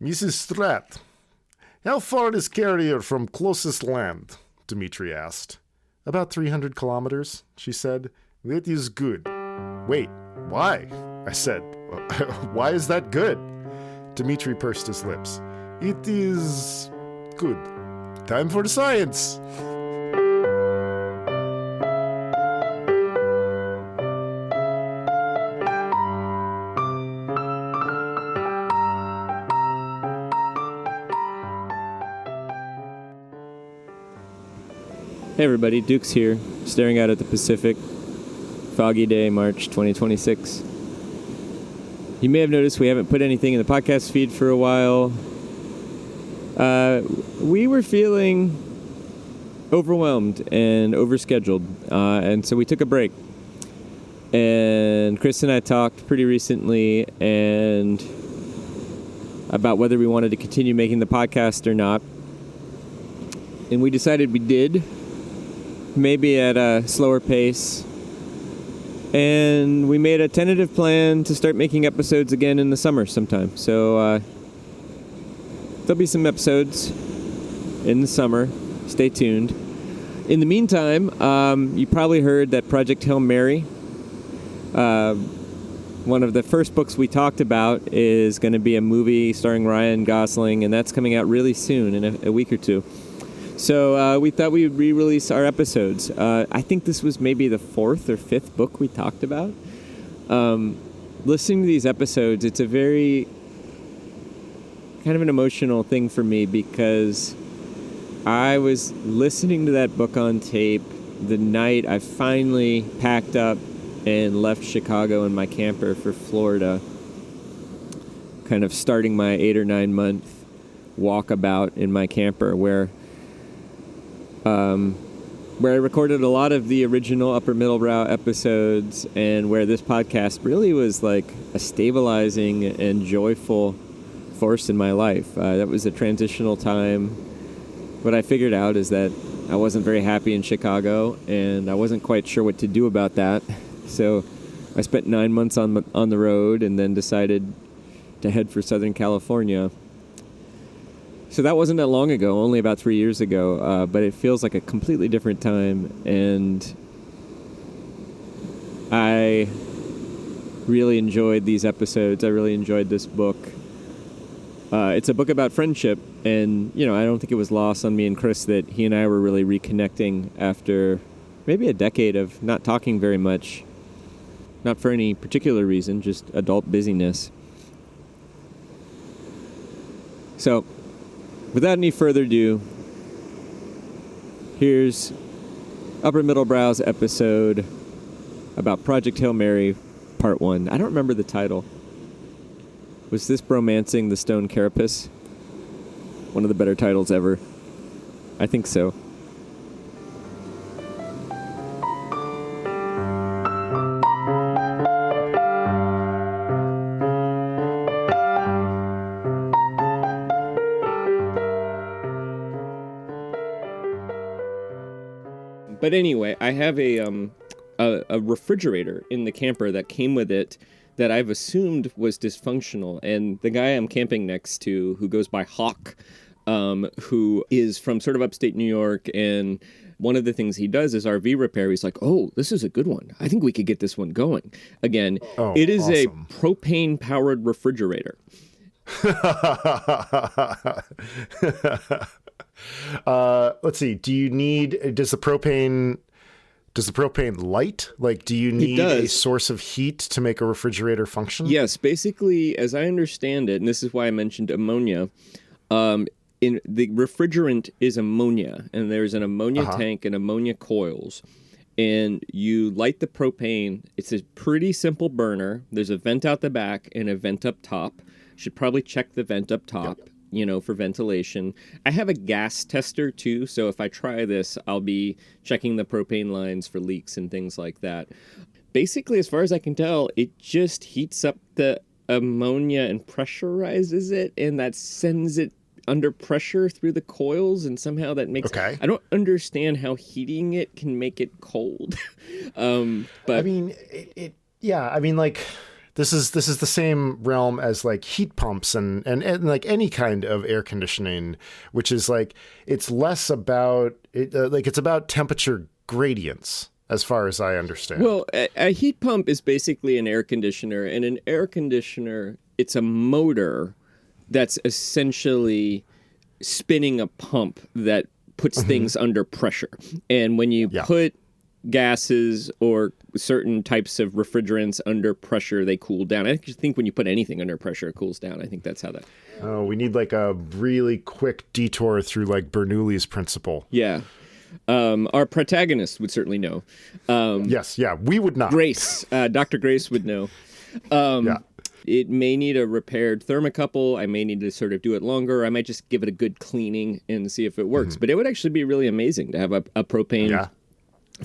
Mrs. Stratt, how far is Carrier from closest land? Dmitri asked. About 300 kilometers, she said. That is good. Wait, why? I said. Why is that good? Dmitri pursed his lips. It is good. Time for science. Hey everybody, Dukes here, staring out at the Pacific. Foggy day, March 2026. You may have noticed we haven't put anything in the podcast feed for a while. We were feeling overwhelmed and overscheduled, and so we took a break. And Chris and I talked pretty recently and about whether we wanted to continue making the podcast or not. And we decided we did. Maybe at a slower pace. And we made a tentative plan to start making episodes again in the summer sometime. So there'll be some episodes in the summer. Stay tuned. In the meantime, you probably heard that Project Hail Mary, one of the first books we talked about, is going to be a movie starring Ryan Gosling, and that's coming out really soon, in a week or two. So we thought we would re-release our episodes. I think this was maybe the fourth or fifth book we talked about. Listening to these episodes, it's a very kind of an emotional thing for me because I was listening to that book on tape the night I finally packed up and left Chicago in my camper for Florida, kind of starting my 8 or 9 month walkabout in my camper where I recorded a lot of the original Upper Middlebrow episodes and where this podcast really was like a stabilizing and joyful force in my life. That was a transitional time. What I figured out is that I wasn't very happy in Chicago and I wasn't quite sure what to do about that. So I spent 9 months on the road and then decided to head for Southern California. So that wasn't that long ago, only about 3 years ago, but it feels like a completely different time, and I really enjoyed these episodes. I really enjoyed this book. It's a book about friendship, and, you know, I don't think it was lost on me and Chris that he and I were really reconnecting after maybe a decade of not talking very much, not for any particular reason, just adult busyness. So, without any further ado, here's Upper Middlebrow's episode about Project Hail Mary, Part 1. I don't remember the title. Was this Bromancing the Stone Carapace? One of the better titles ever. I think so. But anyway, I have a refrigerator in the camper that came with it that I've assumed was dysfunctional. And the guy I'm camping next to, who goes by Hawk, who is from sort of upstate New York, and one of the things he does is RV repair. He's like, oh, this is a good one. I think we could get this one going. Again, it is awesome. A propane-powered refrigerator. Let's see. Does the propane light? Like, do you need a source of heat to make a refrigerator function? Yes. Basically, as I understand it, and this is why I mentioned ammonia, in the refrigerant is ammonia, and there's an ammonia tank and ammonia coils, and you light the propane. It's a pretty simple burner. There's a vent out the back and a vent up top. Should probably check the vent up top. Yep. You know, for ventilation. I have a gas tester too, so if I try this, I'll be checking the propane lines for leaks and things like that. Basically, as far as I can tell, it just heats up the ammonia and pressurizes it, and that sends it under pressure through the coils, and somehow that makes... Okay. I don't understand how heating it can make it cold. But I mean, yeah, I mean, like... This is the same realm as like heat pumps and like any kind of air conditioning, which is like it's less about it, like it's about temperature gradients as far as I understand. Well, a heat pump is basically an air conditioner, and an air conditioner, it's a motor that's essentially spinning a pump that puts things under pressure. And when you put gases or certain types of refrigerants under pressure, they cool down. I think when you put anything under pressure, it cools down. I think that's how that... Oh, we need like a really quick detour through like Bernoulli's principle. Yeah. Our protagonist would certainly know. Yes, yeah, we would not. Grace, Dr. Grace would know. It may need a repaired thermocouple. I may need to sort of do it longer. I might just give it a good cleaning and see if it works. But it would actually be really amazing to have a propane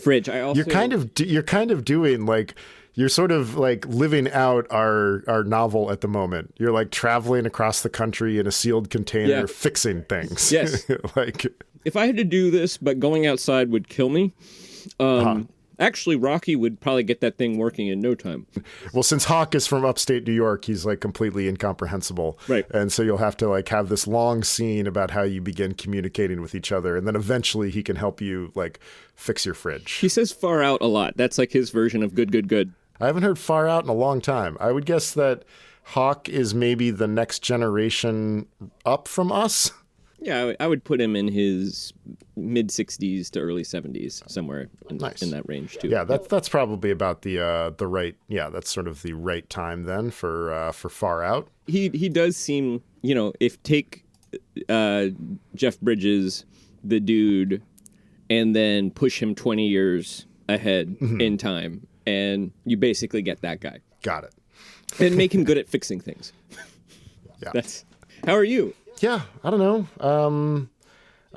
fridge. I also... You're kind of doing like, you're sort of like living out our novel at the moment. You're like traveling across the country in a sealed container, fixing things. Yes. Like, if I had to do this, but going outside would kill me. Actually, Rocky would probably get that thing working in no time. Well, since Hawk is from upstate New York, he's like completely incomprehensible. Right. And so you'll have to like have this long scene about how you begin communicating with each other. And then eventually he can help you like fix your fridge. He says far out a lot. That's like his version of good, good, good. I haven't heard far out in a long time. I would guess that Hawk is maybe the next generation up from us. Yeah, I would put him in his mid-60s to early 70s, somewhere in that range, too. Yeah, that's probably about the right, that's sort of the right time then for Far Out. He does seem, if take Jeff Bridges, the dude, and then push him 20 years ahead in time, and you basically get that guy. Got it. And make him good at fixing things. Yeah. How are you? Yeah, I don't know. I'm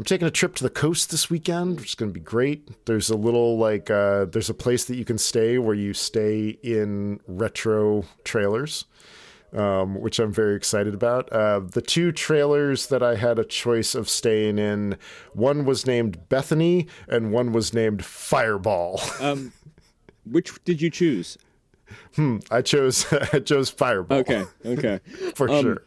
taking a trip to the coast this weekend, which is going to be great. There's a little there's a place that you can stay where you stay in retro trailers, which I'm very excited about. The two trailers that I had a choice of staying in, one was named Bethany and one was named Fireball. Which did you choose? I chose Fireball. Okay. For sure.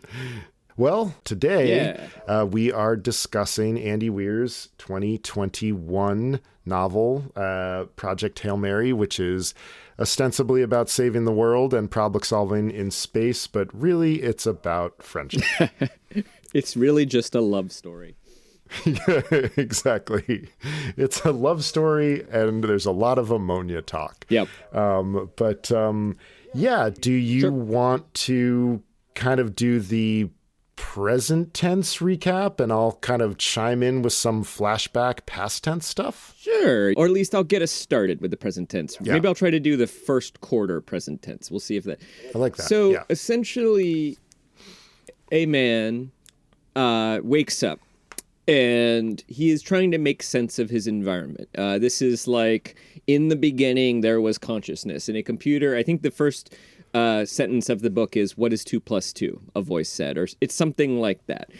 Well, today we are discussing Andy Weir's 2021 novel, Project Hail Mary, which is ostensibly about saving the world and problem solving in space, but really it's about friendship. It's really just a love story. Yeah, exactly. It's a love story and there's a lot of ammonia talk. Yep. Do you want to kind of do the present tense recap and I'll kind of chime in with some flashback past tense stuff? Sure. Or at least I'll get us started with the present tense. Yeah. Maybe I'll try to do the first quarter present tense. We'll see if that... I like that. So essentially, a man wakes up and he is trying to make sense of his environment. This is like, in the beginning, there was consciousness. In a computer, I think the first... sentence of the book is, what is 2 + 2? A voice said, or it's something like that.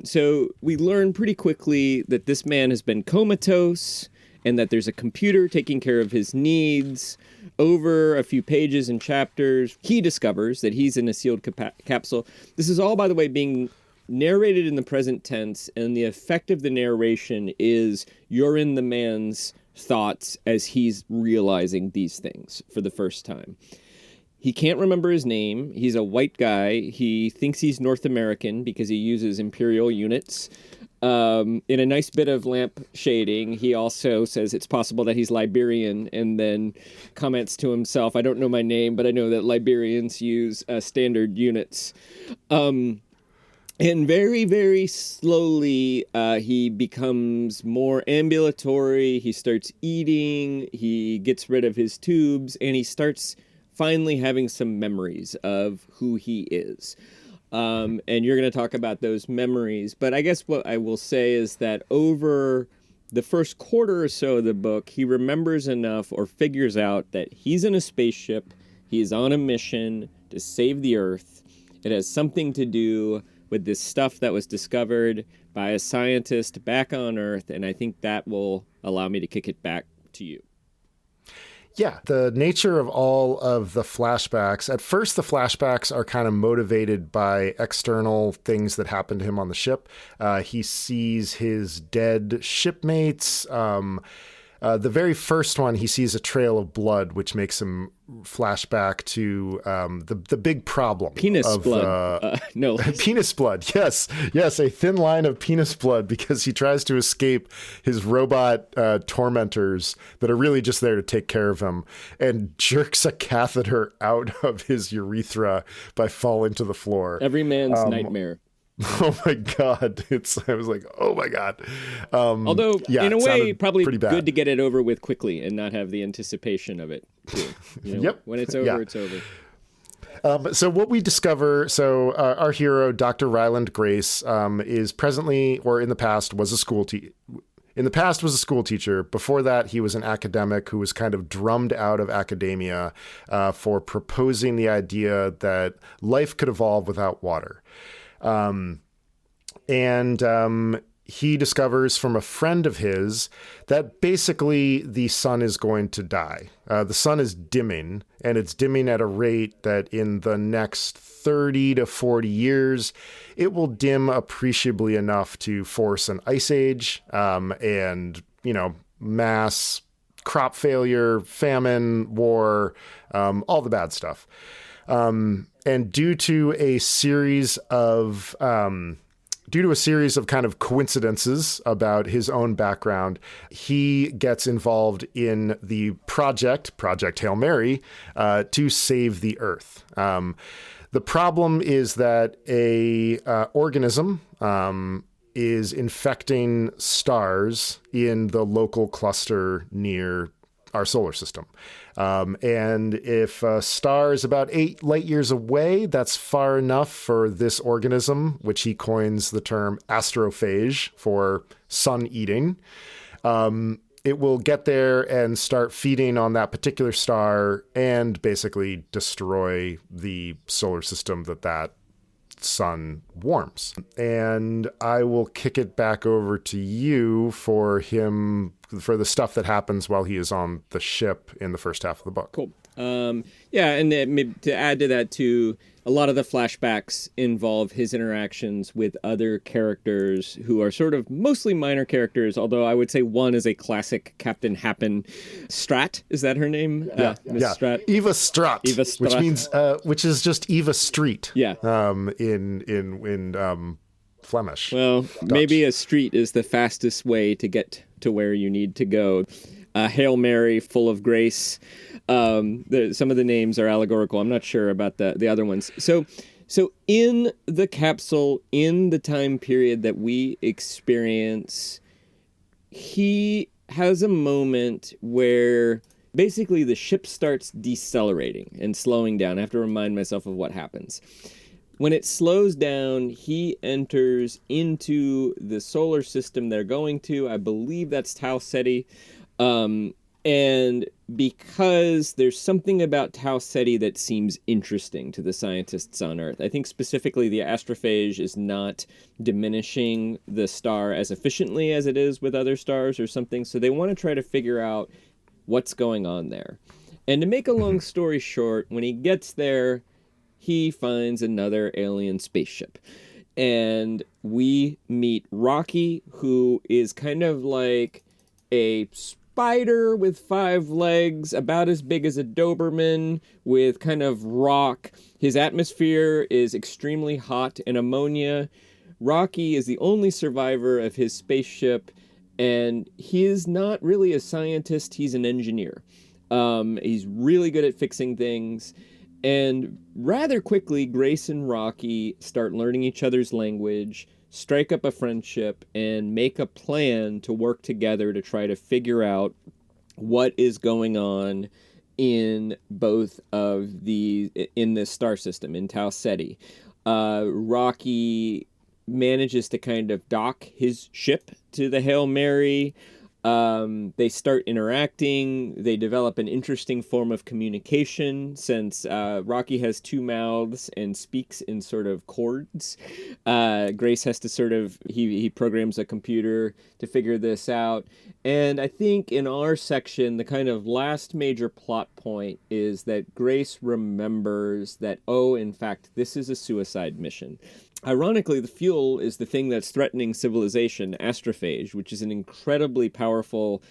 So we learn pretty quickly that this man has been comatose and that there's a computer taking care of his needs. Over a few pages and chapters, he discovers that he's in a sealed capsule. This is all, by the way, being narrated in the present tense, and the effect of the narration is you're in the man's thoughts as he's realizing these things for the first time. He can't remember his name. He's a white guy. He thinks he's North American because he uses imperial units. In a nice bit of lamp shading, he also says it's possible that he's Liberian, and then comments to himself, I don't know my name, but I know that Liberians use standard units. And very, very slowly, he becomes more ambulatory. He starts eating. He gets rid of his tubes, and he starts finally having some memories of who he is. And you're going to talk about those memories. But I guess what I will say is that over the first quarter or so of the book, he remembers enough or figures out that he's in a spaceship. He's on a mission to save the Earth. It has something to do with this stuff that was discovered by a scientist back on Earth. And I think that will allow me to kick it back to you. Yeah, the nature of all of the flashbacks. At first, the flashbacks are kind of motivated by external things that happen to him on the ship. He sees his dead shipmates. The very first one, he sees a trail of blood, which makes him flashback to the big problem. Penis blood. No. Penis blood. Yes. Yes. A thin line of penis blood because he tries to escape his robot tormentors that are really just there to take care of him and jerks a catheter out of his urethra by falling to the floor. Every man's nightmare. Oh my God. I was like, oh my God. Although, yeah, in a way, probably pretty bad. good to get it over with quickly and not have the anticipation of it, too. You know, Yep. When it's over, Yeah. it's over. So what we discover, our hero, Dr. Ryland Grace, is presently, or in the past, was a school teacher. In the past was a school teacher. Before that, he was an academic who was kind of drummed out of academia for proposing the idea that life could evolve without water. He discovers from a friend of his that basically the sun is going to die. The sun is dimming, and it's dimming at a rate that in the next 30 to 40 years, it will dim appreciably enough to force an ice age and, mass crop failure, famine, war, all the bad stuff. And due to a series of kind of coincidences about his own background, he gets involved in the Project Hail Mary, to save the Earth. The problem is that a organism is infecting stars in the local cluster near our solar system. And if a star is about 8 light years away, that's far enough for this organism, which he coins the term astrophage for sun eating. It will get there and start feeding on that particular star and basically destroy the solar system that sun warms. And I will kick it back over to you for the stuff that happens while he is on the ship in the first half of the book. Cool. Yeah, and maybe to add to that too, a lot of the flashbacks involve his interactions with other characters who are sort of mostly minor characters, although I would say one is a classic Captain Happen. Strat, is that her name? Yeah. Strat. Eva Strat. Eva Strat. Which means, which is just Eva Street. Yeah. In Flemish. Well, Dutch. maybe a street is the fastest way to get to where you need to go. Hail Mary, full of grace. Some of the names are allegorical. I'm not sure about the other ones. So in the capsule, in the time period that we experience, he has a moment where basically the ship starts decelerating and slowing down. I have to remind myself of what happens. When it slows down, he enters into the solar system they're going to. I believe that's Tau Ceti. And because there's something about Tau Ceti that seems interesting to the scientists on Earth, I think specifically the astrophage is not diminishing the star as efficiently as it is with other stars or something. So they want to try to figure out what's going on there. And to make a long story short, when he gets there, he finds another alien spaceship. And we meet Rocky, who is kind of like a spider with 5 legs, about as big as a Doberman, with kind of rock. His atmosphere is extremely hot and ammonia. Rocky is the only survivor of his spaceship, and he is not really a scientist, he's an engineer. He's really good at fixing things. And rather quickly, Grace and Rocky start learning each other's language, strike up a friendship, and make a plan to work together to try to figure out what is going on in both of in this star system, in Tau Ceti. Rocky manages to kind of dock his ship to the Hail Mary, They start interacting. They develop an interesting form of communication since Rocky has two mouths and speaks in sort of chords. Grace has to sort of, he programs a computer to figure this out. And I think in our section, the kind of last major plot point is that Grace remembers that, oh, in fact, this is a suicide mission. Ironically, the fuel is the thing that's threatening civilization, astrophage, which is an incredibly powerful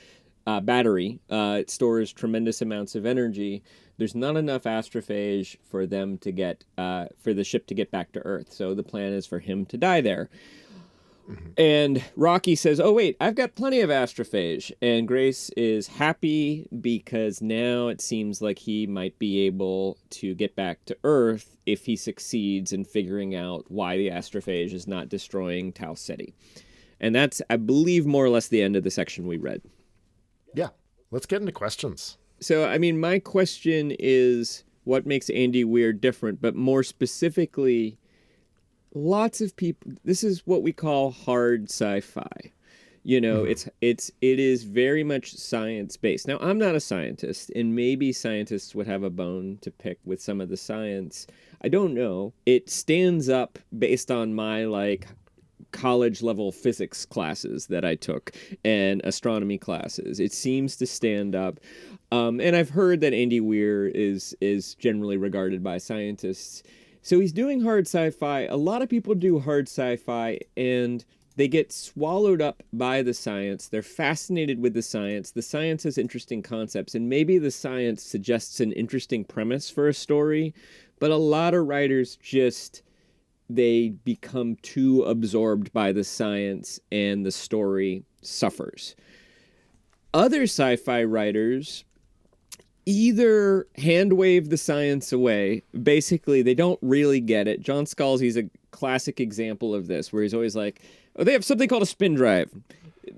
battery. It stores tremendous amounts of energy. There's not enough astrophage for them to get, for the ship to get back to Earth. So the plan is for him to die there. Mm-hmm. And Rocky says, oh, wait, I've got plenty of astrophage. And Grace is happy because now it seems like he might be able to get back to Earth if he succeeds in figuring out why the astrophage is not destroying Tau Ceti. And that's, I believe, more or less the end of the section we read. Yeah, let's get into questions. So, I mean, my question is what makes Andy Weir different, but more specifically, lots of people, this is what we call hard sci-fi. You know, it is very much science-based. Now, I'm not a scientist, and maybe scientists would have a bone to pick with some of the science. I don't know. It stands up based on my, like, college-level physics classes that I took and astronomy classes. It seems to stand up. And I've heard that Andy Weir is generally regarded by scientists. So he's doing hard sci-fi. A lot of people do hard sci-fi, and they get swallowed up by the science. They're fascinated with the science. The science has interesting concepts, and maybe the science suggests an interesting premise for a story, but a lot of writers just, they become too absorbed by the science, and the story suffers. Other sci-fi writers either hand-wave the science away. Basically, they don't really get it. John Scalzi's a classic example of this, where he's always like, oh, they have something called a spin drive.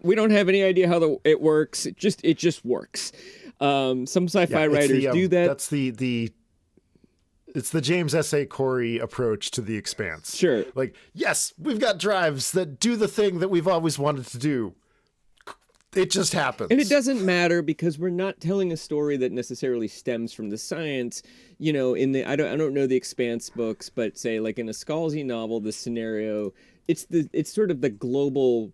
We don't have any idea how it works. It just works. Some sci-fi writers do that. That's it's the James S.A. Corey approach to The Expanse. Sure. Like, yes, we've got drives that do the thing that we've always wanted to do. It just happens. And it doesn't matter because we're not telling a story that necessarily stems from the science. You know, in the I don't know the Expanse books, but say like in a Scalzi novel, the scenario, it's sort of the global,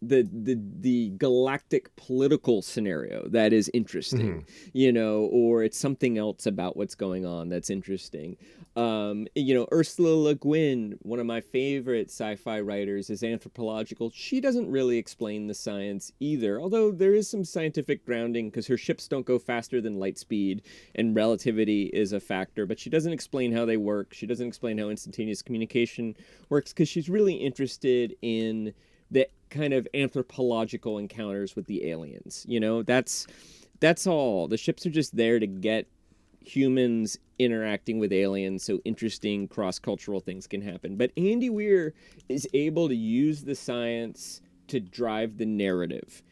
the galactic political scenario that is interesting, you know, or it's something else about what's going on that's interesting. You know, Ursula Le Guin, one of my favorite sci-fi writers, is anthropological. She doesn't really explain the science either, although there is some scientific grounding because her ships don't go faster than light speed and relativity is a factor, but she doesn't explain how they work. She doesn't explain how instantaneous communication works because she's really interested in the kind of anthropological encounters with the aliens. You know, that's all. The ships are just there to get humans interacting with aliens so interesting cross-cultural things can happen. But Andy Weir is able to use the science to drive the narrative.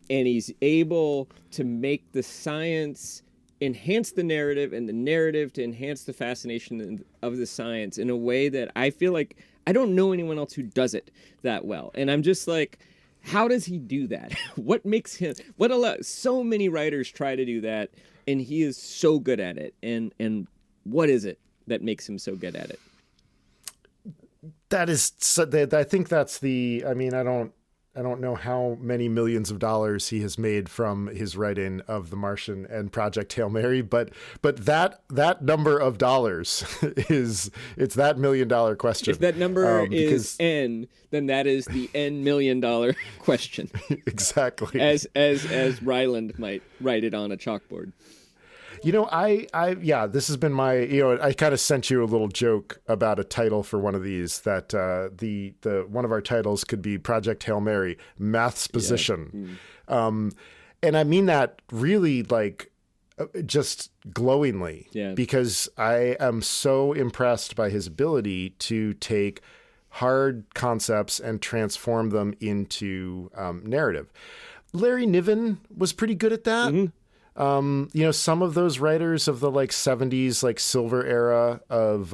And he's able to make the science enhance the narrative and the narrative to enhance the fascination of the science in a way that I feel like I don't know anyone else who does it that well. And I'm just like, how does he do that? What makes him, so many writers try to do that, and he is so good at it. And what is it that makes him so good at it? I think that's I mean, I don't know how many millions of dollars he has made from his writing of The Martian and Project Hail Mary, but that number of dollars it's that $1 million question. If that number is N, then that is the $N million question. Exactly. As Ryland might write it on a chalkboard. You know, this has been my, I kind of sent you a little joke about a title for one of these that the one of our titles could be Project Hail Mary, Math's Position. Yeah. And I mean that really like just glowingly because I am so impressed by his ability to take hard concepts and transform them into narrative. Larry Niven was pretty good at that. Mm-hmm. Some of those writers of the like 70s, like silver era of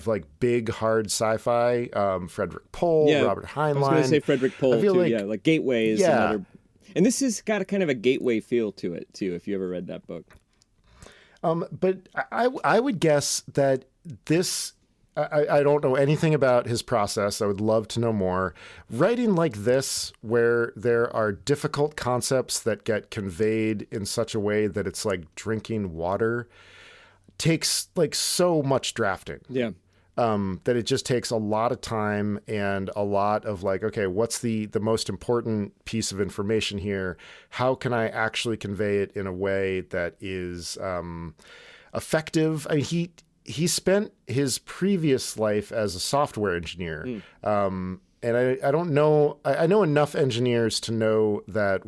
like big hard sci-fi, Frederick Pohl, Robert Heinlein. I was going to say Frederick Pohl too. Like Gateway is another. And this has got a kind of a gateway feel to it, too, if you ever read that book. But I would guess that this, I don't know anything about his process. I would love to know more. Writing like this, where there are difficult concepts that get conveyed in such a way that it's like drinking water, takes like so much drafting. Yeah. That it just takes a lot of time and a lot of like, okay, what's the most important piece of information here? How can I actually convey it in a way that is effective? I mean, he spent his previous life as a software engineer. And I don't know, I know enough engineers to know that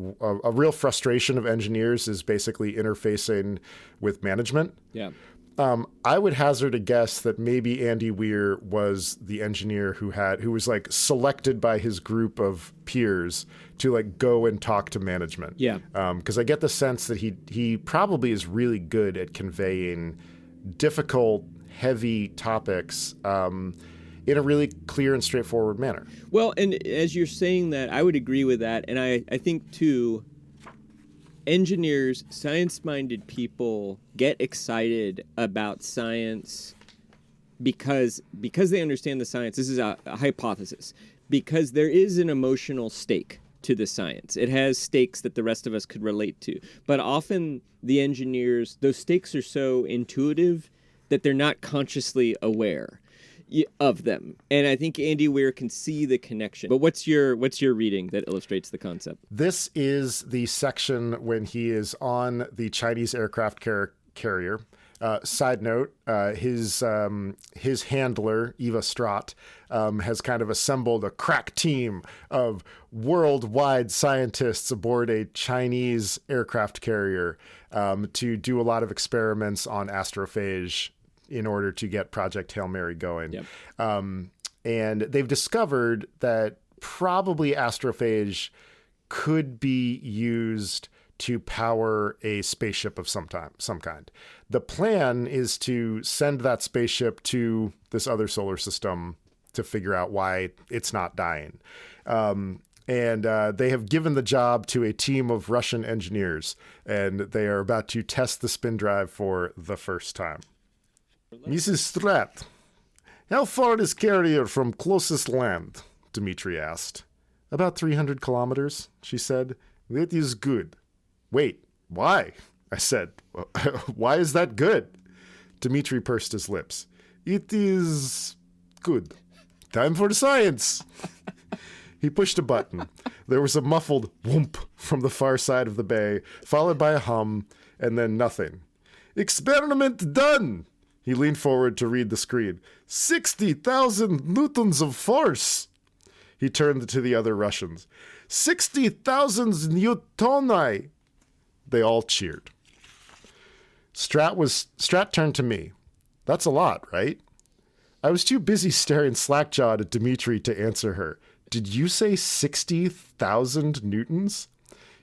a real frustration of engineers is basically interfacing with management. Yeah. I would hazard a guess that maybe Andy Weir was the engineer who was like selected by his group of peers to like go and talk to management. Yeah. Because I get the sense that he probably is really good at conveying difficult, heavy topics in a really clear and straightforward manner. Well, and as you're saying that, I would agree with that. And I think, too, engineers, science-minded people get excited about science because they understand the science. This is a hypothesis. Because there is an emotional stake to the science. It has stakes that the rest of us could relate to. But often the engineers, those stakes are so intuitive that they're not consciously aware of them. And I think Andy Weir can see the connection. But what's your reading that illustrates the concept? This is the section when he is on the Chinese aircraft carrier. Side note, his handler, Eva Strott, has kind of assembled a crack team of worldwide scientists aboard a Chinese aircraft carrier to do a lot of experiments on astrophage in order to get Project Hail Mary going. Yep. And they've discovered that probably astrophage could be used to power a spaceship of some kind. The plan is to send that spaceship to this other solar system to figure out why it's not dying. And they have given the job to a team of Russian engineers, and they are about to test the spin drive for the first time. Mrs. Stratt, how far is carrier from closest land? Dmitri asked. About 300 kilometers, she said. That is good. Wait, why? I said. Why is that good? Dmitri pursed his lips. It is good. Time for science. He pushed a button. There was a muffled whoomp from the far side of the bay, followed by a hum, and then nothing. Experiment done! He leaned forward to read the screen. 60,000 newtons of force! He turned to the other Russians. 60,000 newtoni! They all cheered. Strat turned to me. That's a lot, right? I was too busy staring slack-jawed at Dmitri to answer her. Did you say 60,000 newtons?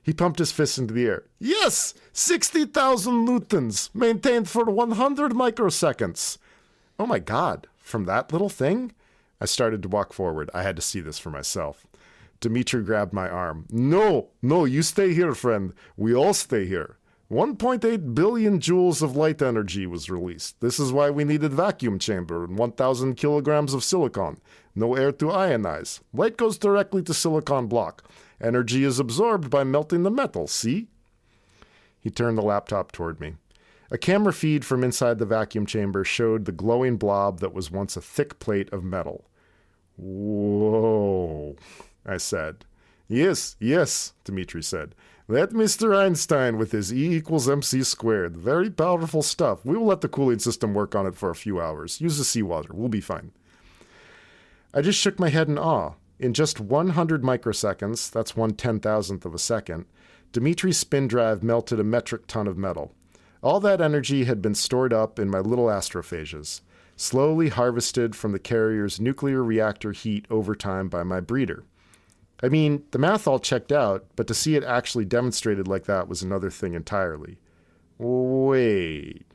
He pumped his fist into the air. Yes, 60,000 newtons, maintained for 100 microseconds. Oh my God, from that little thing? I started to walk forward. I had to see this for myself. Dmitri grabbed my arm. No, you stay here, friend. We all stay here. 1.8 billion joules of light energy was released. This is why we needed vacuum chamber and 1,000 kilograms of silicon. No air to ionize. Light goes directly to silicon block. Energy is absorbed by melting the metal, see? He turned the laptop toward me. A camera feed from inside the vacuum chamber showed the glowing blob that was once a thick plate of metal. Whoa, I said. Yes, Dmitri said. That Mr. Einstein with his E equals MC squared. Very powerful stuff. We will let the cooling system work on it for a few hours. Use the seawater. We'll be fine. I just shook my head in awe. In just 100 microseconds, that's 1/10,000th of a second, Dmitri's spin drive melted a metric ton of metal. All that energy had been stored up in my little astrophages, slowly harvested from the carrier's nuclear reactor heat over time by my breeder. I mean, the math all checked out, but to see it actually demonstrated like that was another thing entirely. Wait,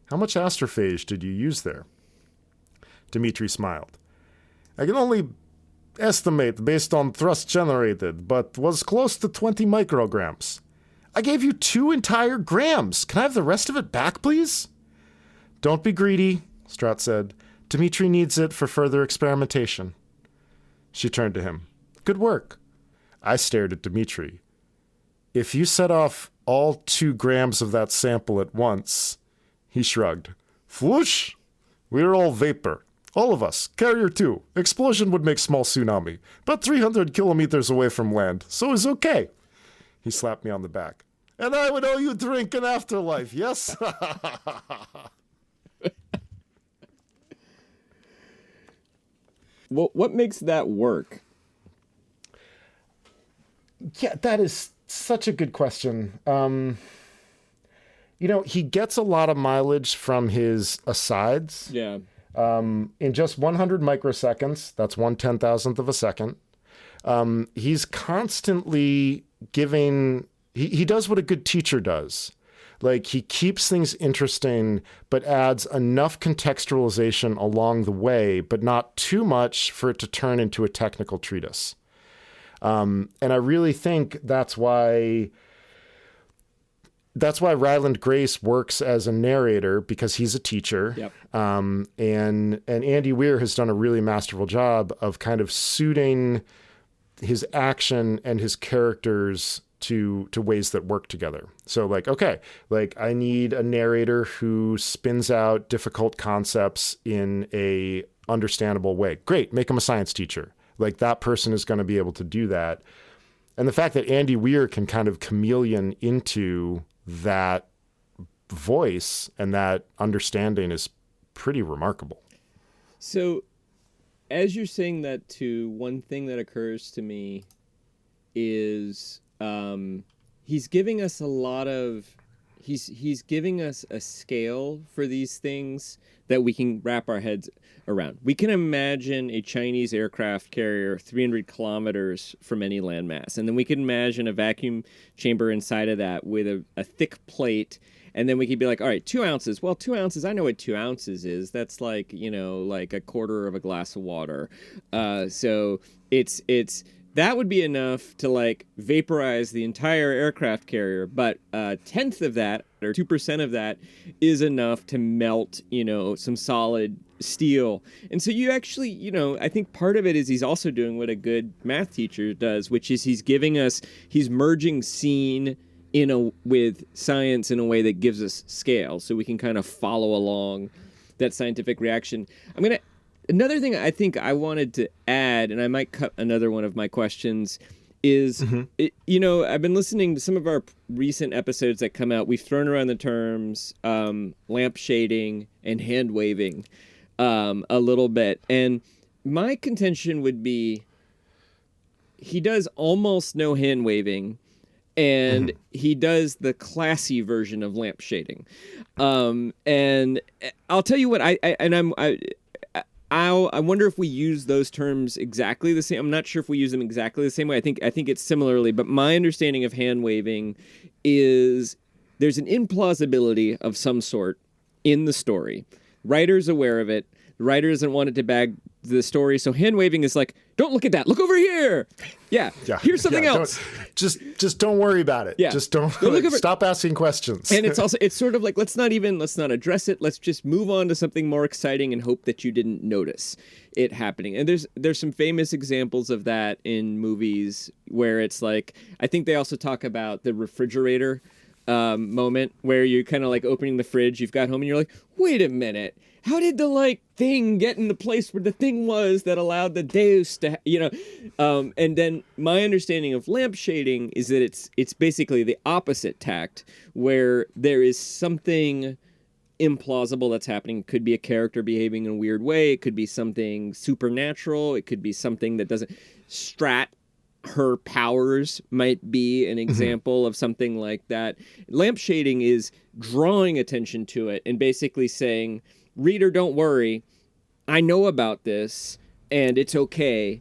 how much astrophage did you use there? Dmitri smiled. I can only estimate based on thrust generated, but was close to 20 micrograms. I gave you 2 entire grams. Can I have the rest of it back, please? Don't be greedy, Strout said. Dmitri needs it for further experimentation. She turned to him. Good work. I stared at Dmitri. If you set off all 2 grams of that sample at once, he shrugged. Whoosh! We're all vapor. All of us. Carrier 2. Explosion would make small tsunami. But 300 kilometers away from land, so it's okay. He slapped me on the back. And I would owe you a drink in afterlife, yes? Well, what makes that work? Yeah, that is such a good question. He gets a lot of mileage from his asides. Yeah. In just 100 microseconds, that's 1/10,000th of a second, he's constantly giving... He does what a good teacher does. Like, he keeps things interesting, but adds enough contextualization along the way, but not too much for it to turn into a technical treatise. And I really think that's why Ryland Grace works as a narrator, because he's a teacher. Yep. And Andy Weir has done a really masterful job of kind of suiting his action and his characters to ways that work together. So I need a narrator who spins out difficult concepts in a understandable way. Great, make him a science teacher. Like, that person is going to be able to do that. And the fact that Andy Weir can kind of chameleon into that voice and that understanding is pretty remarkable. So, as you're saying that too, one thing that occurs to me is he's giving us a lot of... He's giving us a scale for these things that we can wrap our heads around. We can imagine a Chinese aircraft carrier 300 kilometers from any landmass. And then we can imagine a vacuum chamber inside of that with a thick plate. And then we could be like, all right, 2 ounces. Well, 2 ounces, I know what 2 ounces is. That's like a quarter of a glass of water. So it's that would be enough to vaporize the entire aircraft carrier, but a tenth of that, or 2% of that, is enough to melt, some solid steel. And so you actually, I think part of it is he's also doing what a good math teacher does, which is he's merging scene with science in a way that gives us scale, so we can kind of follow along that scientific reaction. Another thing I think I wanted to add, and I might cut another one of my questions, is, I've been listening to some of our recent episodes that come out. We've thrown around the terms lamp shading and hand waving a little bit. And my contention would be he does almost no hand waving, and he does the classy version of lamp shading. And I'll tell you what, I wonder if we use those terms exactly the same. I'm not sure if we use them exactly the same way. I think it's similarly, but my understanding of hand waving is there's an implausibility of some sort in the story. Writer's aware of it. The writer doesn't want it to bag the story, so hand waving is like, don't look at that. Look over here. Yeah. Here's something else. Just don't worry about it. Yeah. Just don't stop asking questions. And it's sort of like, let's not address it. Let's just move on to something more exciting and hope that you didn't notice it happening. And there's some famous examples of that in movies where it's like, I think they also talk about the refrigerator moment where you're kind of like opening the fridge, you've got home and you're like, wait a minute. How did the thing get in the place where the thing was that allowed the Deus to, and then my understanding of lamp shading is that it's basically the opposite tact, where there is something implausible that's happening. It could be a character behaving in a weird way. It could be something supernatural. It could be something that doesn't... her powers might be an example of something like that. Lamp shading is drawing attention to it and basically saying, reader, don't worry. I know about this, and it's okay.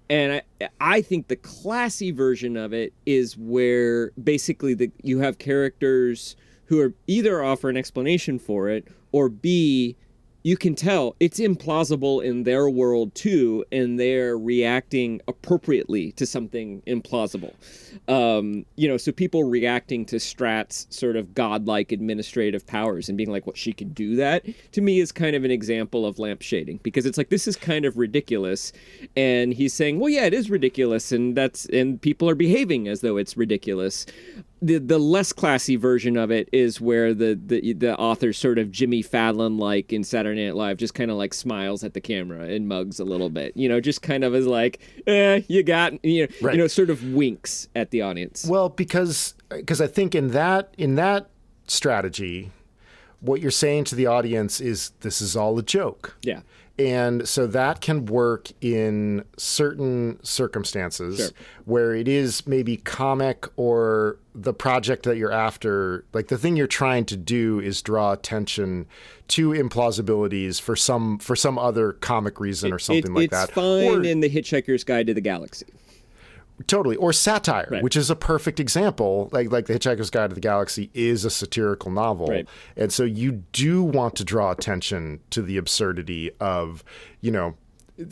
And I think the classy version of it is where basically you have characters who are either offer an explanation for it, or B, you can tell it's implausible in their world too, and they're reacting appropriately to something implausible. So people reacting to Strat's sort of godlike administrative powers and being like, "What, she can do that?" To me is kind of an example of lampshading, because it's like, this is kind of ridiculous, and he's saying, "Well, yeah, it is ridiculous, and people are behaving as though it's ridiculous." The less classy version of it is where the author sort of Jimmy Fallon like in Saturday Night Live just kind of like smiles at the camera and mugs a little bit, just kind of is like, you got, right. Sort of winks at the audience. Well, because I think in that strategy, what you're saying to the audience is, this is all a joke. Yeah. And so that can work in certain circumstances, sure, where it is maybe comic, or the project that you're after, like the thing you're trying to do is draw attention to implausibilities for some other comic reason or something like that. It's fine in The Hitchhiker's Guide to the Galaxy. Totally. Or satire, right, which is a perfect example. Like The Hitchhiker's Guide to the Galaxy is a satirical novel. Right. And so you do want to draw attention to the absurdity of,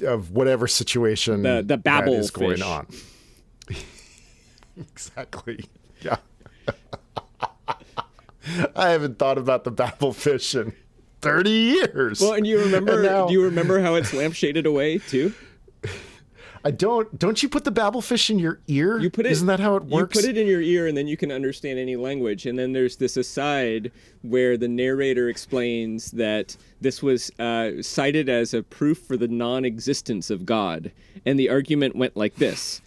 of whatever situation the babble that is going fish. on. Exactly. Yeah. I haven't thought about the babblefish in 30 years. Well, and do you remember how it's lampshaded away too? I don't you put the babblefish in your ear? Isn't that how it works? You put it in your ear, and then you can understand any language. And then there's this aside where the narrator explains that this was cited as a proof for the non-existence of God. And the argument went like this.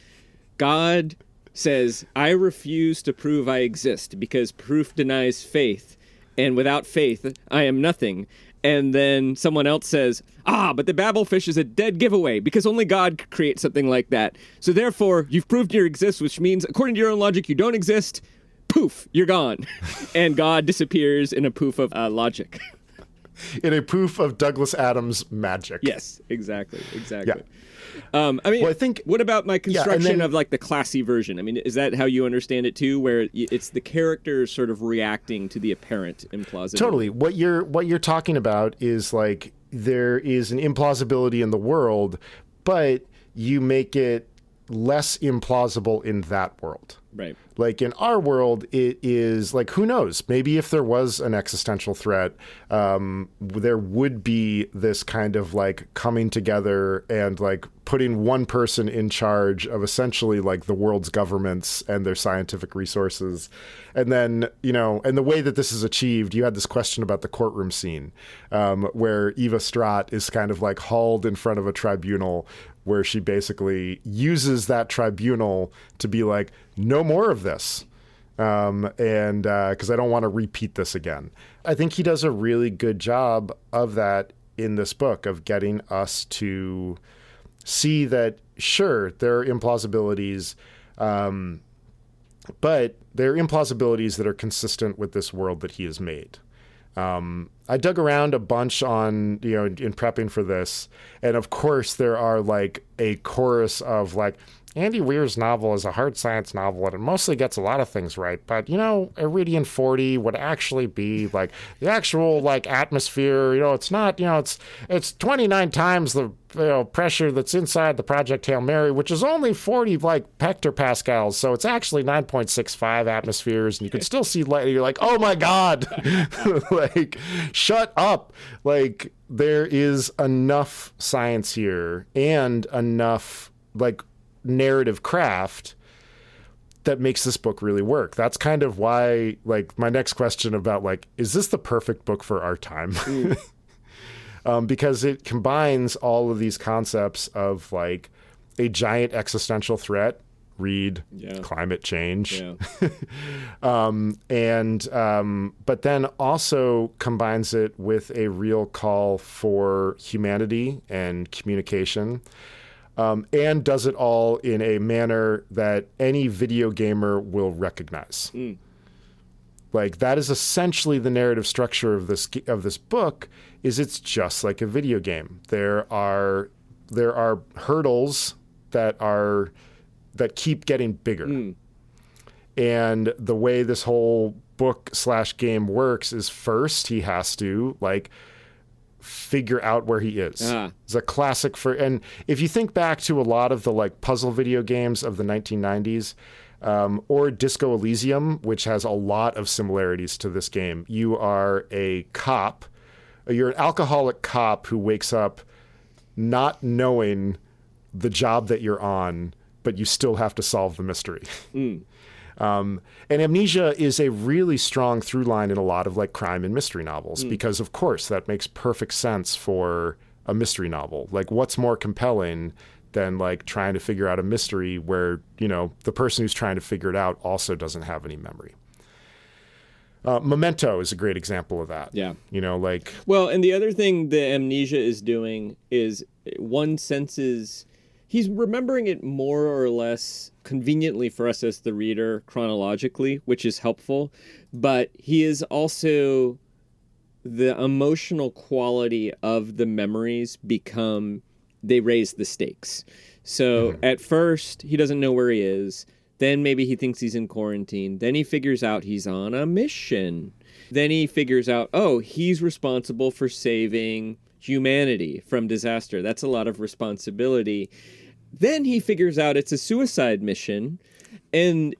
God says, "I refuse to prove I exist, because proof denies faith. And without faith, I am nothing." And then someone else says, "But the babblefish is a dead giveaway, because only God could create something like that. So therefore, you've proved you exist, which means, according to your own logic, you don't exist. Poof, you're gone." And God disappears in a poof of logic. In a poof of Douglas Adams' magic. Yes, exactly. Yeah. I think, what about my construction of like the classy version? I mean, is that how you understand it too, where it's the characters sort of reacting to the apparent implausibility? Totally. What you're talking about is like, there is an implausibility in the world, but you make it less implausible in that world. Right. Like in our world, it is like, who knows? Maybe if there was an existential threat, there would be this kind of like coming together and like putting one person in charge of essentially like the world's governments and their scientific resources. And then, and the way that this is achieved, you had this question about the courtroom scene, where Eva Strat is kind of like hauled in front of a tribunal, where she basically uses that tribunal to be like, no more of this. And because I don't want to repeat this again. I think he does a really good job of that in this book, of getting us to see that, sure, there are implausibilities, but there are implausibilities that are consistent with this world that he has made. I dug around a bunch on, in prepping for this. And of course, there are like a chorus of like, Andy Weir's novel is a hard science novel, and it mostly gets a lot of things right. But, Iridian 40 would actually be like the actual like atmosphere. It's not, it's 29 times the pressure that's inside the Project Hail Mary, which is only 40 like hectopascals. So it's actually 9.65 atmospheres, and you can still see light. And you're like, oh my God, like, shut up. Like, there is enough science here and enough like narrative craft that makes this book really work. That's kind of why, like, my next question about like, is this the perfect book for our time? Because it combines all of these concepts of like a giant existential threat, read climate change, but then also combines it with a real call for humanity and communication. And does it all in a manner that any video gamer will recognize. Like, that is essentially the narrative structure of this book. Is it's just like a video game. There are hurdles that keep getting bigger. And the way this whole book / game works is, first he has to like figure out where he is. It's a classic and if you think back to a lot of the like puzzle video games of the 1990s, or Disco Elysium, which has a lot of similarities to this game. You are a cop. You're an alcoholic cop who wakes up not knowing the job that you're on, but you still have to solve the mystery. And amnesia is a really strong through line in a lot of like crime and mystery novels, because of course that makes perfect sense for a mystery novel. Like, what's more compelling than like trying to figure out a mystery where, the person who's trying to figure it out also doesn't have any memory. Memento is a great example of that. Yeah. Well, and the other thing the amnesia is doing is one senses he's remembering it more or less conveniently for us as the reader chronologically, which is helpful. But he is also, the emotional quality of the memories they raise the stakes. So at first, he doesn't know where he is. Then maybe he thinks he's in quarantine. Then he figures out he's on a mission. Then he figures out, he's responsible for saving humanity from disaster. That's a lot of responsibility. Then he figures out it's a suicide mission. And,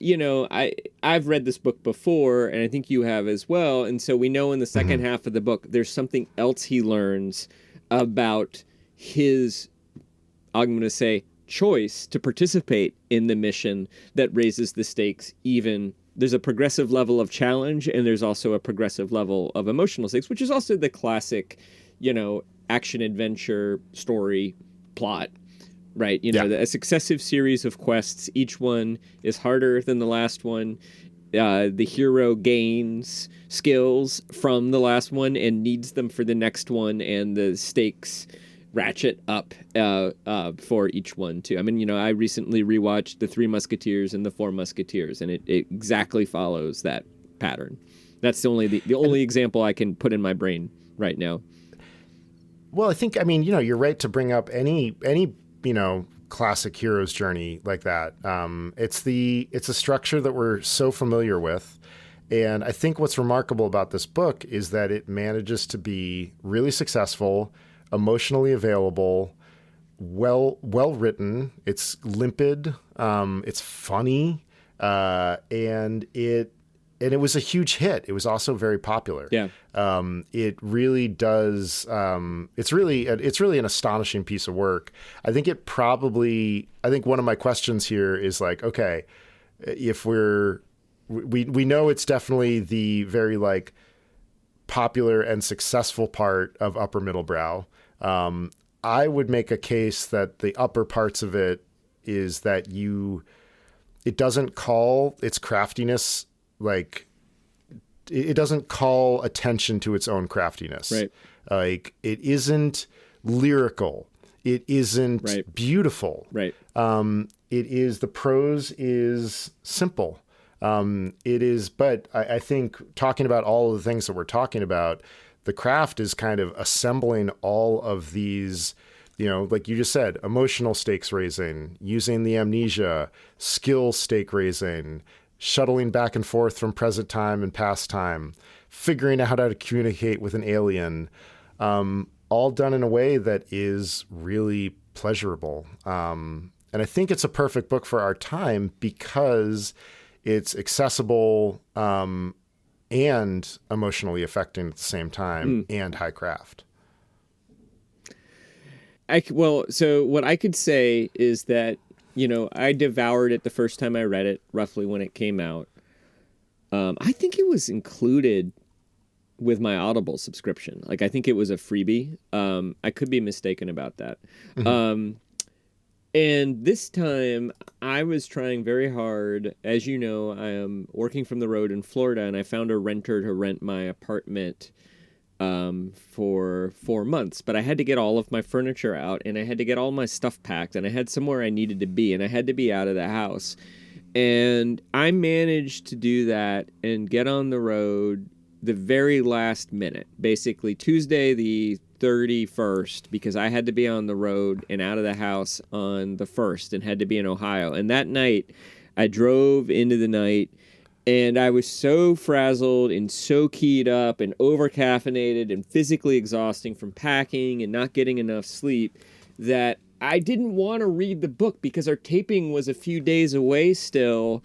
I've read this book before, and I think you have as well. And so we know in the second half of the book, there's something else he learns about his, I'm going to say, choice to participate in the mission that raises the stakes even. There's a progressive level of challenge, and there's also a progressive level of emotional stakes, which is also the classic, action-adventure story plot, right? A successive series of quests. Each one is harder than the last one. The hero gains skills from the last one and needs them for the next one, and the stakes ratchet up for each one too. I mean, I recently rewatched The Three Musketeers and The Four Musketeers, and it exactly follows that pattern. That's the only example I can put in my brain right now. Well, I think, you're right to bring up any classic hero's journey like that. It's a structure that we're so familiar with. And I think what's remarkable about this book is that it manages to be really successful, emotionally available, well written. It's limpid. It's funny. And it was a huge hit. It was also very popular. Yeah. It really does. It's really an astonishing piece of work. I think one of my questions here is like, okay, if we know it's definitely the very like popular and successful part of upper middlebrow. I would make a case that the upper parts of it is that it doesn't call its craftiness, like it doesn't call attention to its own craftiness. Right. Like, it isn't lyrical. It isn't beautiful. Right. The prose is simple. It is, but I think talking about all of the things that we're talking about, the craft is kind of assembling all of these, like you just said, emotional stakes raising, using the amnesia, skill stake raising, shuttling back and forth from present time and past time, figuring out how to communicate with an alien, all done in a way that is really pleasurable. And I think it's a perfect book for our time because it's accessible and emotionally affecting at the same time, and high craft. So what I could say is that, I devoured it the first time I read it, roughly when it came out. I think it was included with my Audible subscription. Like, I think it was a freebie. I could be mistaken about that. And this time I was trying very hard. As you know, I am working from the road in Florida, and I found a renter to rent my apartment for 4 months. But I had to get all of my furniture out, and I had to get all my stuff packed, and I had somewhere I needed to be, and I had to be out of the house. And I managed to do that and get on the road the very last minute, basically Tuesday the 31st, because I had to be on the road and out of the house on the 1st and had to be in Ohio. And that night I drove into the night And I was so frazzled and so keyed up and over-caffeinated and physically exhausting from packing and not getting enough sleep that I didn't want to read the book because our taping was a few days away still,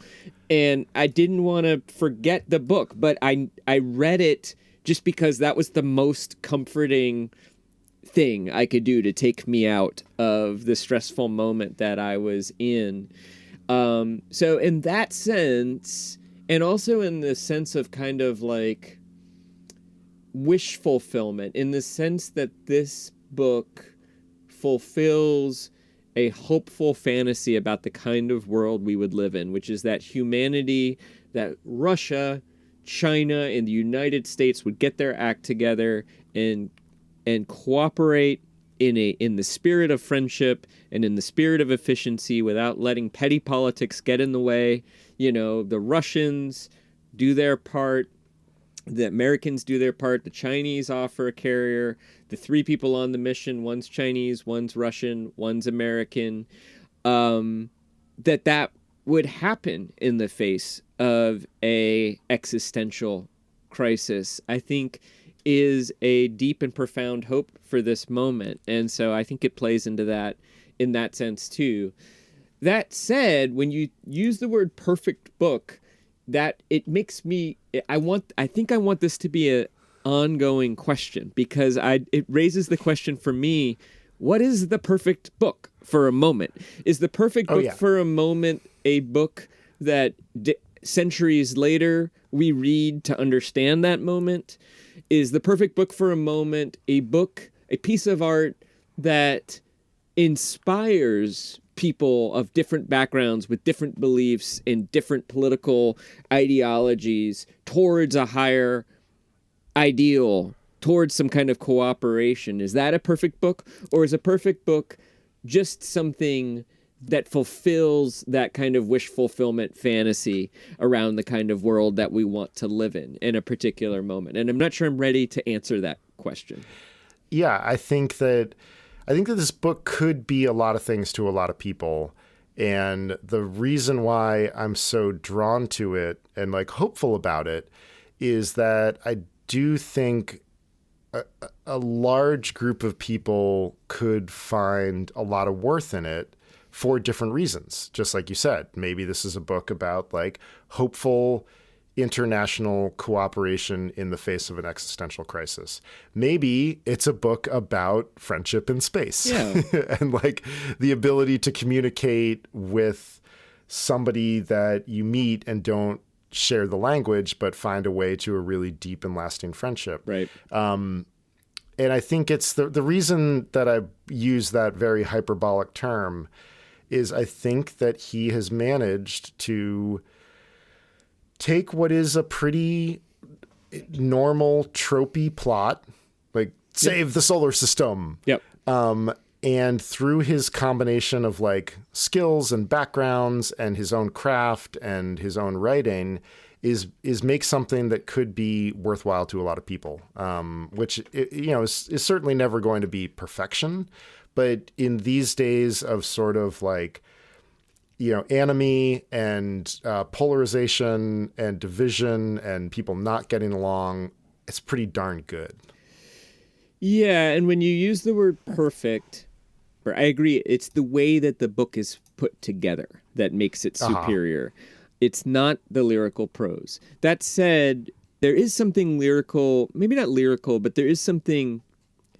and I didn't want to forget the book. But I read it just because that was the most comforting thing I could do to take me out of the stressful moment that I was in. So in that sense... And also in the sense of kind of like wish fulfillment, in the sense that this book fulfills a hopeful fantasy about the kind of world we would live in, which is that humanity, that Russia, China, and the United States would get their act together and cooperate in the spirit of friendship and in the spirit of efficiency without letting petty politics get in the way. You know, the Russians do their part, the Americans do their part, the Chinese offer a carrier, the three people on the mission, one's Chinese, one's Russian, one's American, that would happen in the face of a existential crisis, I think is a deep and profound hope for this moment. And so I think it plays into that in that sense too. That said, when you use the word perfect book, that it makes me, I think I want this to be an ongoing question, because it raises the question for me, what is the perfect book for a moment? Is the perfect book for a moment a book that centuries later we read to understand that moment? Is the perfect book for a moment a piece of art that inspires people of different backgrounds with different beliefs and different political ideologies towards a higher ideal, towards some kind of cooperation? Is that a perfect book? Or is a perfect book just something that fulfills that kind of wish fulfillment fantasy around the kind of world that we want to live in a particular moment? And I'm not sure I'm ready to answer that question. Yeah, I think that this book could be a lot of things to a lot of people. And the reason why I'm so drawn to it and like hopeful about it is that I do think a large group of people could find a lot of worth in it for different reasons. Just like you said, maybe this is a book about like hopeful international cooperation in the face of an existential crisis. Maybe it's a book about friendship in space. Yeah. And like the ability to communicate with somebody that you meet and don't share the language, but find a way to a really deep and lasting friendship. Right. And I think it's the reason that I use that very hyperbolic term is I think that he has managed to take what is a pretty normal tropey plot, like save the solar system. Yep. And through his combination of like skills and backgrounds and his own craft and his own writing is make something that could be worthwhile to a lot of people, which, is certainly never going to be perfection. But in these days of sort of like, enemy and polarization and division and people not getting along, it's pretty darn good. Yeah, and when you use the word perfect, I agree, it's the way that the book is put together that makes it superior. It's not the lyrical prose. That said, there is something lyrical, maybe not lyrical, but there is something,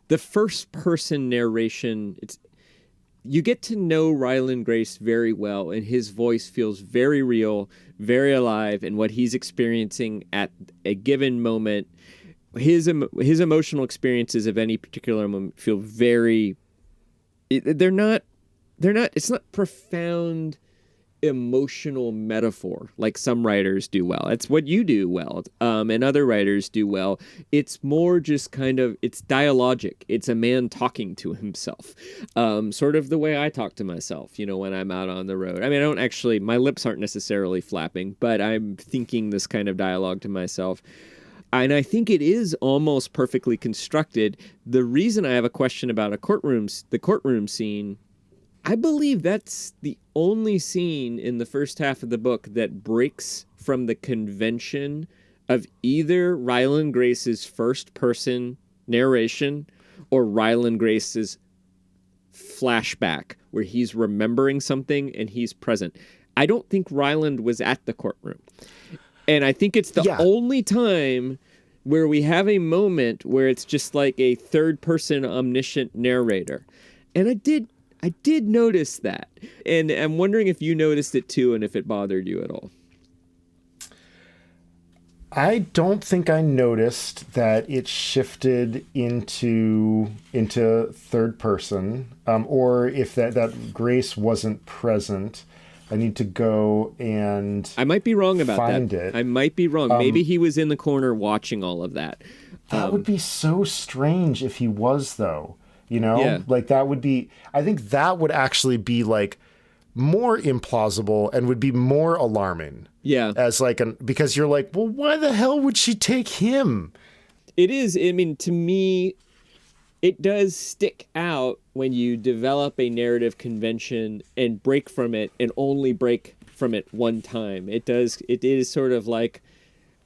the first person narration, you get to know Ryland Grace very well, and his voice feels very real, very alive, and what he's experiencing at a given moment. His emotional experiences of any particular moment feel very. They're not. It's not profound emotional metaphor like some writers do well. It's what you do well, and other writers do well. It's more just kind of, it's dialogic. It's a man talking to himself, sort of the way I talk to myself, when I'm out on the road. I mean, I don't actually, my lips aren't necessarily flapping, but I'm thinking this kind of dialogue to myself. And I think it is almost perfectly constructed. The reason I have a question about the courtroom scene, I believe that's the only scene in the first half of the book that breaks from the convention of either Ryland Grace's first person narration or Ryland Grace's flashback where he's remembering something and he's present. I don't think Ryland was at the courtroom. And I think it's the only time where we have a moment where it's just like a third person omniscient narrator. And I did notice that. And I'm wondering if you noticed it too and if it bothered you at all. I don't think I noticed that it shifted into third person, or if that Grace wasn't present. I need to go and I might be wrong about find that. it. I might be wrong. Maybe he was in the corner watching all of that. That would be so strange if he was, though. You know, like that would be. I think that would actually be like more implausible and would be more alarming. Yeah, as like because you're like, well, why the hell would she take him? It is. I mean, to me, it does stick out when you develop a narrative convention and break from it and only break from it one time. It does. It is sort of like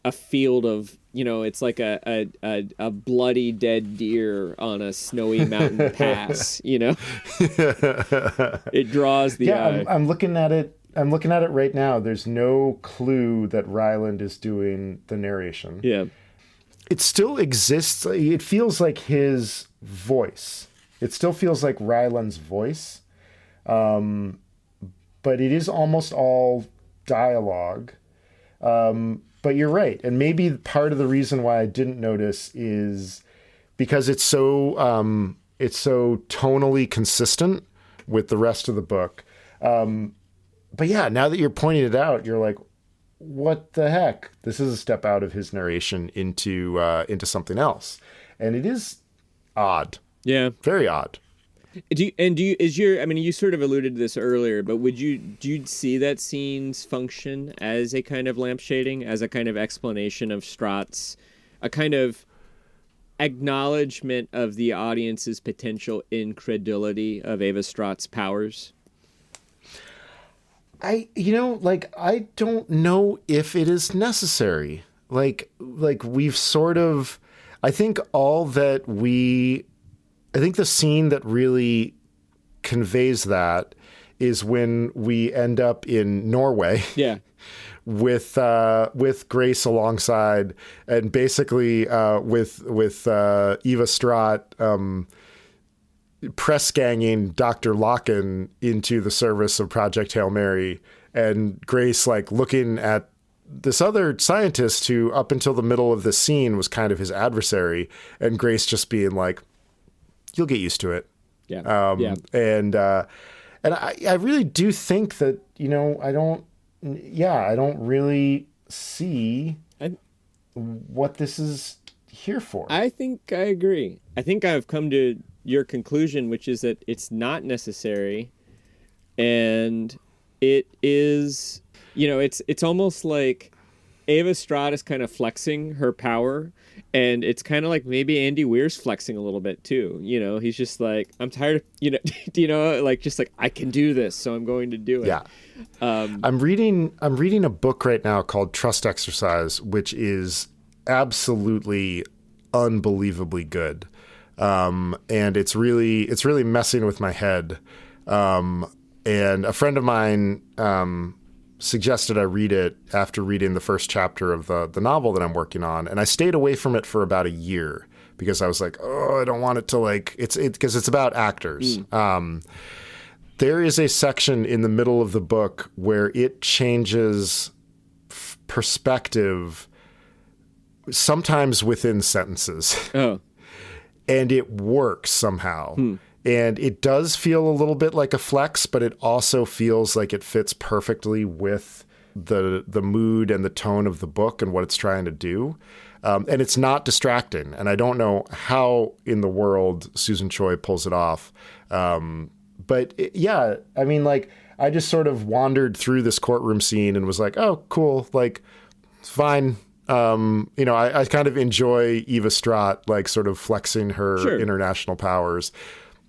a field of, you know, it's like a bloody dead deer on a snowy mountain pass, you know? It draws the eye. I'm looking at it. I'm looking at it right now. There's no clue that Ryland is doing the narration. Yeah. It still exists. It feels like his voice. It still feels like Ryland's voice. But it is almost all dialogue. But you're right. And maybe part of the reason why I didn't notice is because it's so tonally consistent with the rest of the book. But yeah, now that you're pointing it out, you're like, what the heck? This is a step out of his narration into something else. And it is odd. Yeah. Very odd. You sort of alluded to this earlier, but do you see that scene's function as a kind of lampshading, as a kind of explanation of Straht's, a kind of acknowledgement of the audience's potential incredulity of Ava Straht's powers? I don't know if it is necessary. Like we've sort of, I think the scene that really conveys that is when we end up in Norway. Yeah. with Grace alongside, and basically with Eva Straht press ganging Dr. Locken into the service of Project Hail Mary, and Grace like looking at this other scientist who up until the middle of the scene was kind of his adversary, and Grace just being like, you'll get used to it. Yeah. And I really do think that, you know, I don't really see what this is here for. I think I agree. I think I've come to your conclusion, which is that it's not necessary, and it is, you know, it's almost like Ava Straht is kind of flexing her power, and it's kind of like maybe Andy Weir's flexing a little bit too. You know, he's just like, I'm tired of, you know, do you know, like just like, I can do this, so I'm going to do it. Yeah. I'm reading a book right now called Trust Exercise, which is absolutely unbelievably good. And it's really messing with my head. And a friend of mine suggested I read it after reading the first chapter of the novel that I'm working on, and I stayed away from it for about a year because I was like, oh, I don't want it to like because it's about actors. There is a section in the middle of the book where it changes perspective, sometimes within sentences. Oh. And it works somehow. And it does feel a little bit like a flex, but it also feels like it fits perfectly with the mood and the tone of the book and what it's trying to do. And it's not distracting. And I don't know how in the world Susan Choi pulls it off. But I mean, like, I just sort of wandered through this courtroom scene and was like, oh, cool. Like, it's fine. You know, I kind of enjoy Eva Straht, like sort of flexing her international powers.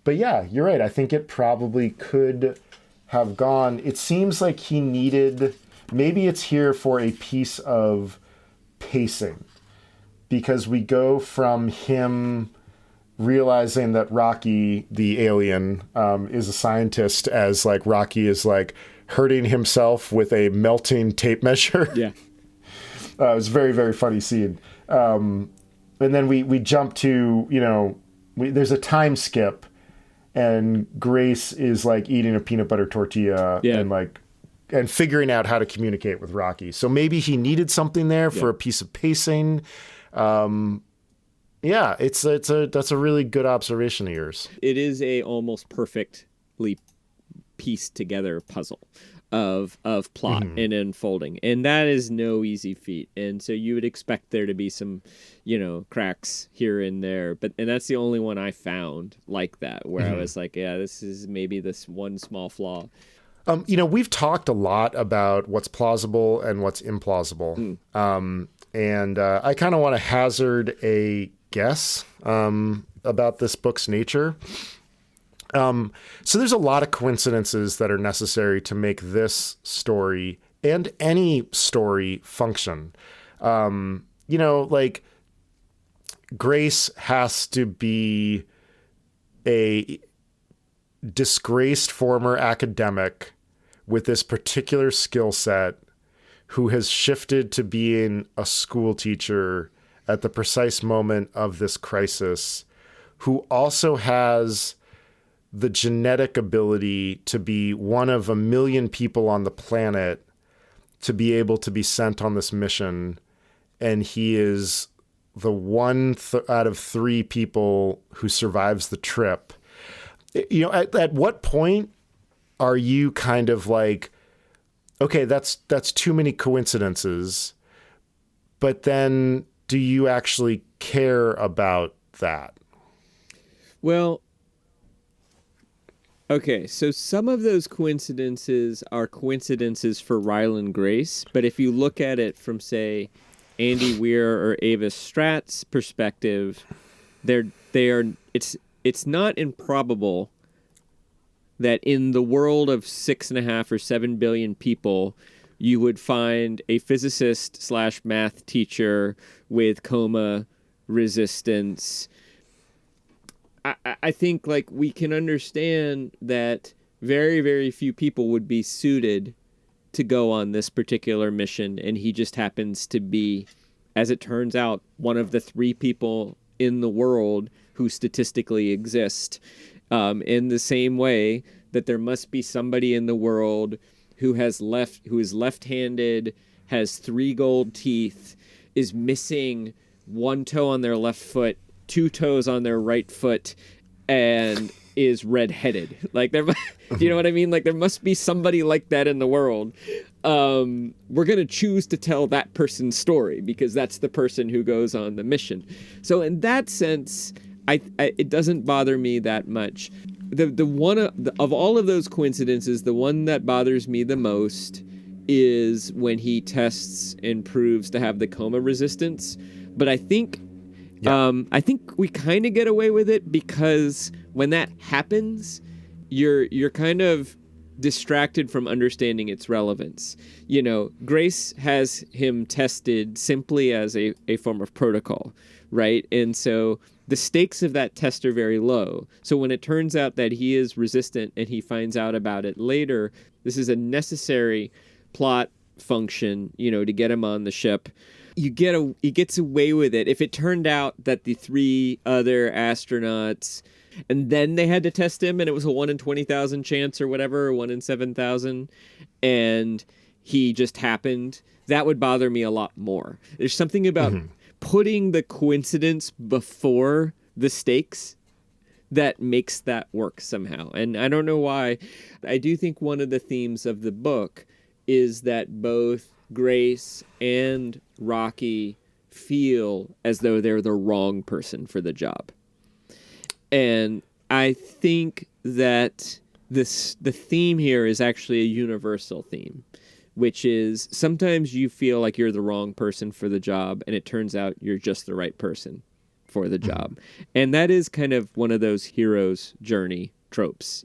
But yeah, you're right. I think it probably could have gone. It seems like he needed, maybe it's here for a piece of pacing, because we go from him realizing that Rocky, the alien, is a scientist, as like Rocky is like hurting himself with a melting tape measure. Yeah. It was a very, very funny scene. And then we jump to, there's a time skip, and Grace is like eating a peanut butter tortilla and figuring out how to communicate with Rocky. So maybe he needed something there for a piece of pacing. That's a really good observation of yours. It is a almost perfectly pieced together puzzle of plot and unfolding, and that is no easy feat. And so you would expect there to be some, cracks here and there, and that's the only one I found like that, where I was like, yeah, this is maybe this one small flaw. We've talked a lot about what's plausible and what's implausible. And I kind of want to hazard a guess about this book's nature. So there's a lot of coincidences that are necessary to make this story and any story function. Like Grace has to be a disgraced former academic with this particular skill set who has shifted to being a school teacher at the precise moment of this crisis, who also has the genetic ability to be one of a million people on the planet to be able to be sent on this mission. And he is the one out of three people who survives the trip. At what point are you kind of like, okay, that's too many coincidences, but then do you actually care about that? Well, okay, so some of those coincidences are coincidences for Ryland Grace, but if you look at it from, say, Andy Weir or Avis Strat's perspective, it's not improbable that in the world of 6.5 or 7 billion people, you would find a physicist / math teacher with coma resistance. I think like we can understand that very, very few people would be suited to go on this particular mission, and he just happens to be, as it turns out, one of the 3 people in the world who statistically exist. In the same way that there must be somebody in the world who is left-handed, has 3 gold teeth, is missing 1 toe on their left foot, 2 toes on their right foot, and is redheaded. Like, do you know what I mean? Like, there must be somebody like that in the world. We're going to choose to tell that person's story because that's the person who goes on the mission. So in that sense, it doesn't bother me that much. The one of all of those coincidences, the one that bothers me the most is when he tests and proves to have the coma resistance. But I think we kind of get away with it because when that happens, you're kind of distracted from understanding its relevance. Grace has him tested simply as a form of protocol, right? And so the stakes of that test are very low. So when it turns out that he is resistant and he finds out about it later, this is a necessary plot function, to get him on the ship. He gets away with it. If it turned out that the 3 other astronauts, and then they had to test him, and it was a 1 in 20,000 chance or whatever, or 1 in 7,000, and he just happened, that would bother me a lot more. There's something about putting the coincidence before the stakes that makes that work somehow. And I don't know why. I do think one of the themes of the book is that both Grace and Rocky feel as though they're the wrong person for the job. And I think that the theme here is actually a universal theme, which is sometimes you feel like you're the wrong person for the job, and it turns out you're just the right person for the job. And that is kind of one of those hero's journey tropes.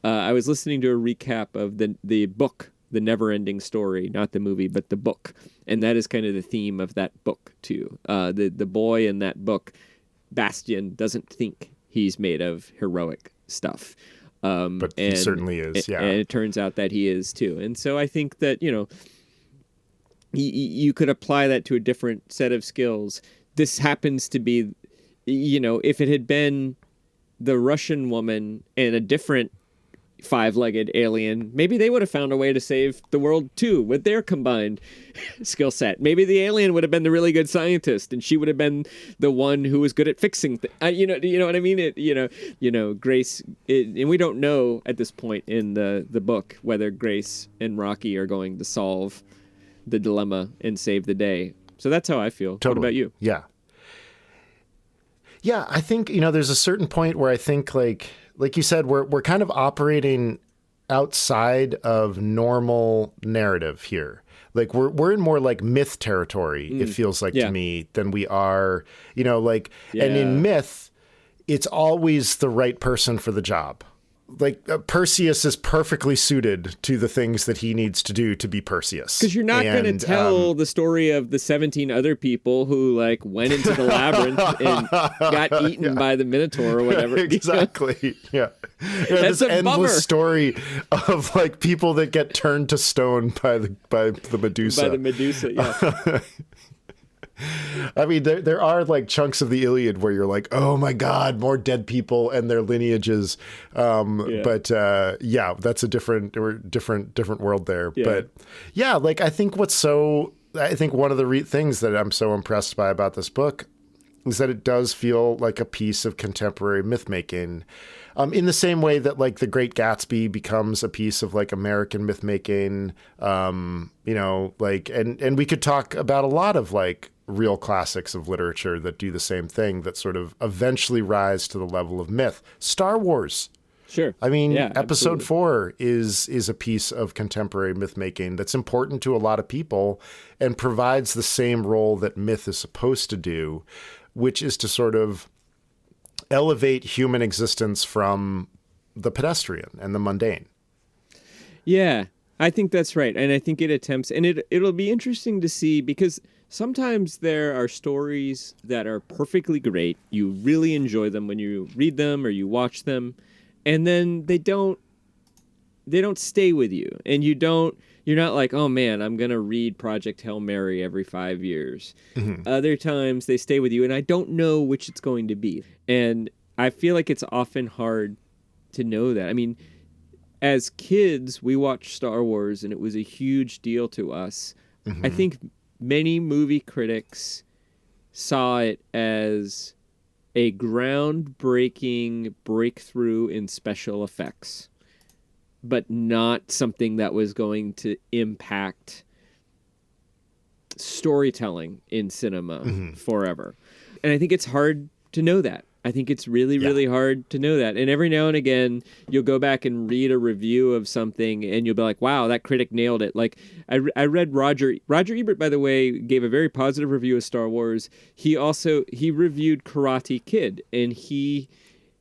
I was listening to a recap of the book the never-ending story, not the movie, but the book. And that is kind of the theme of that book, too. The boy in that book, Bastian, doesn't think he's made of heroic stuff. But he certainly is, yeah. And it turns out that he is, too. And so I think that, you could apply that to a different set of skills. This happens to be, if it had been the Russian woman and a different five-legged alien, maybe they would have found a way to save the world too with their combined skill set. Maybe the alien would have been the really good scientist, and she would have been the one who was good at fixing things. You know what I mean? Grace, and we don't know at this point in the book whether Grace and Rocky are going to solve the dilemma and save the day. So that's how I feel. Totally. What about you? Yeah. Yeah, I think, there's a certain point where I think like you said, we're kind of operating outside of normal narrative here. Like we're in more like myth territory, it feels like to me, than we are, and in myth, it's always the right person for the job. Like Perseus is perfectly suited to the things that he needs to do to be Perseus. Because you're not going to tell the story of the 17 other people who went into the labyrinth and got eaten by the Minotaur or whatever. Exactly. Yeah. That's this a endless bummer. Story of people that get turned to stone by the Medusa. By the Medusa, yeah. I mean, there are chunks of the Iliad where you're like, oh my God, more dead people and their lineages. But that's a different world there. Yeah. But yeah, I think one of the things that I'm so impressed by about this book is that it does feel like a piece of contemporary myth making. In the same way that The Great Gatsby becomes a piece of American myth making, and we could talk about a lot of real classics of literature that do the same thing, that sort of eventually rise to the level of myth. Star Wars. Sure. I mean, yeah, Episode 4 is a piece of contemporary myth making that's important to a lot of people and provides the same role that myth is supposed to do, which is to sort of elevate human existence from the pedestrian and the mundane. Yeah, I think that's right. And I think it attempts, and it'll be interesting to see, because sometimes there are stories that are perfectly great. You really enjoy them when you read them or you watch them, and then they don't stay with you. And you're not like, oh man, I'm going to read Project Hail Mary every 5 years. Mm-hmm. Other times they stay with you, and I don't know which it's going to be. And I feel like it's often hard to know that. I mean, as kids, we watched Star Wars, and it was a huge deal to us. Mm-hmm. I think many movie critics saw it as a groundbreaking breakthrough in special effects, but not something that was going to impact storytelling in cinema forever. And I think it's hard to know that. I think it's really, really hard to know that. And every now and again, you'll go back and read a review of something, and you'll be like, wow, that critic nailed it. I read Roger Ebert, by the way, gave a very positive review of Star Wars. He reviewed Karate Kid, and he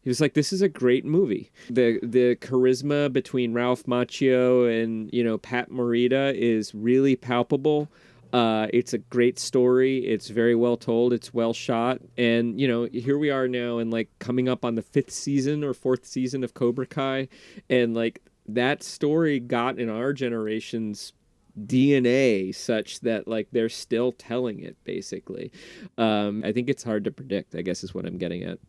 was like, this is a great movie. The charisma between Ralph Macchio and, Pat Morita is really palpable. It's a great story. It's very well told. It's well shot. And, here we are now and coming up on the 5th season or 4th season of Cobra Kai. And that story got in our generation's DNA such that they're still telling it, basically. I think it's hard to predict, I guess is what I'm getting at.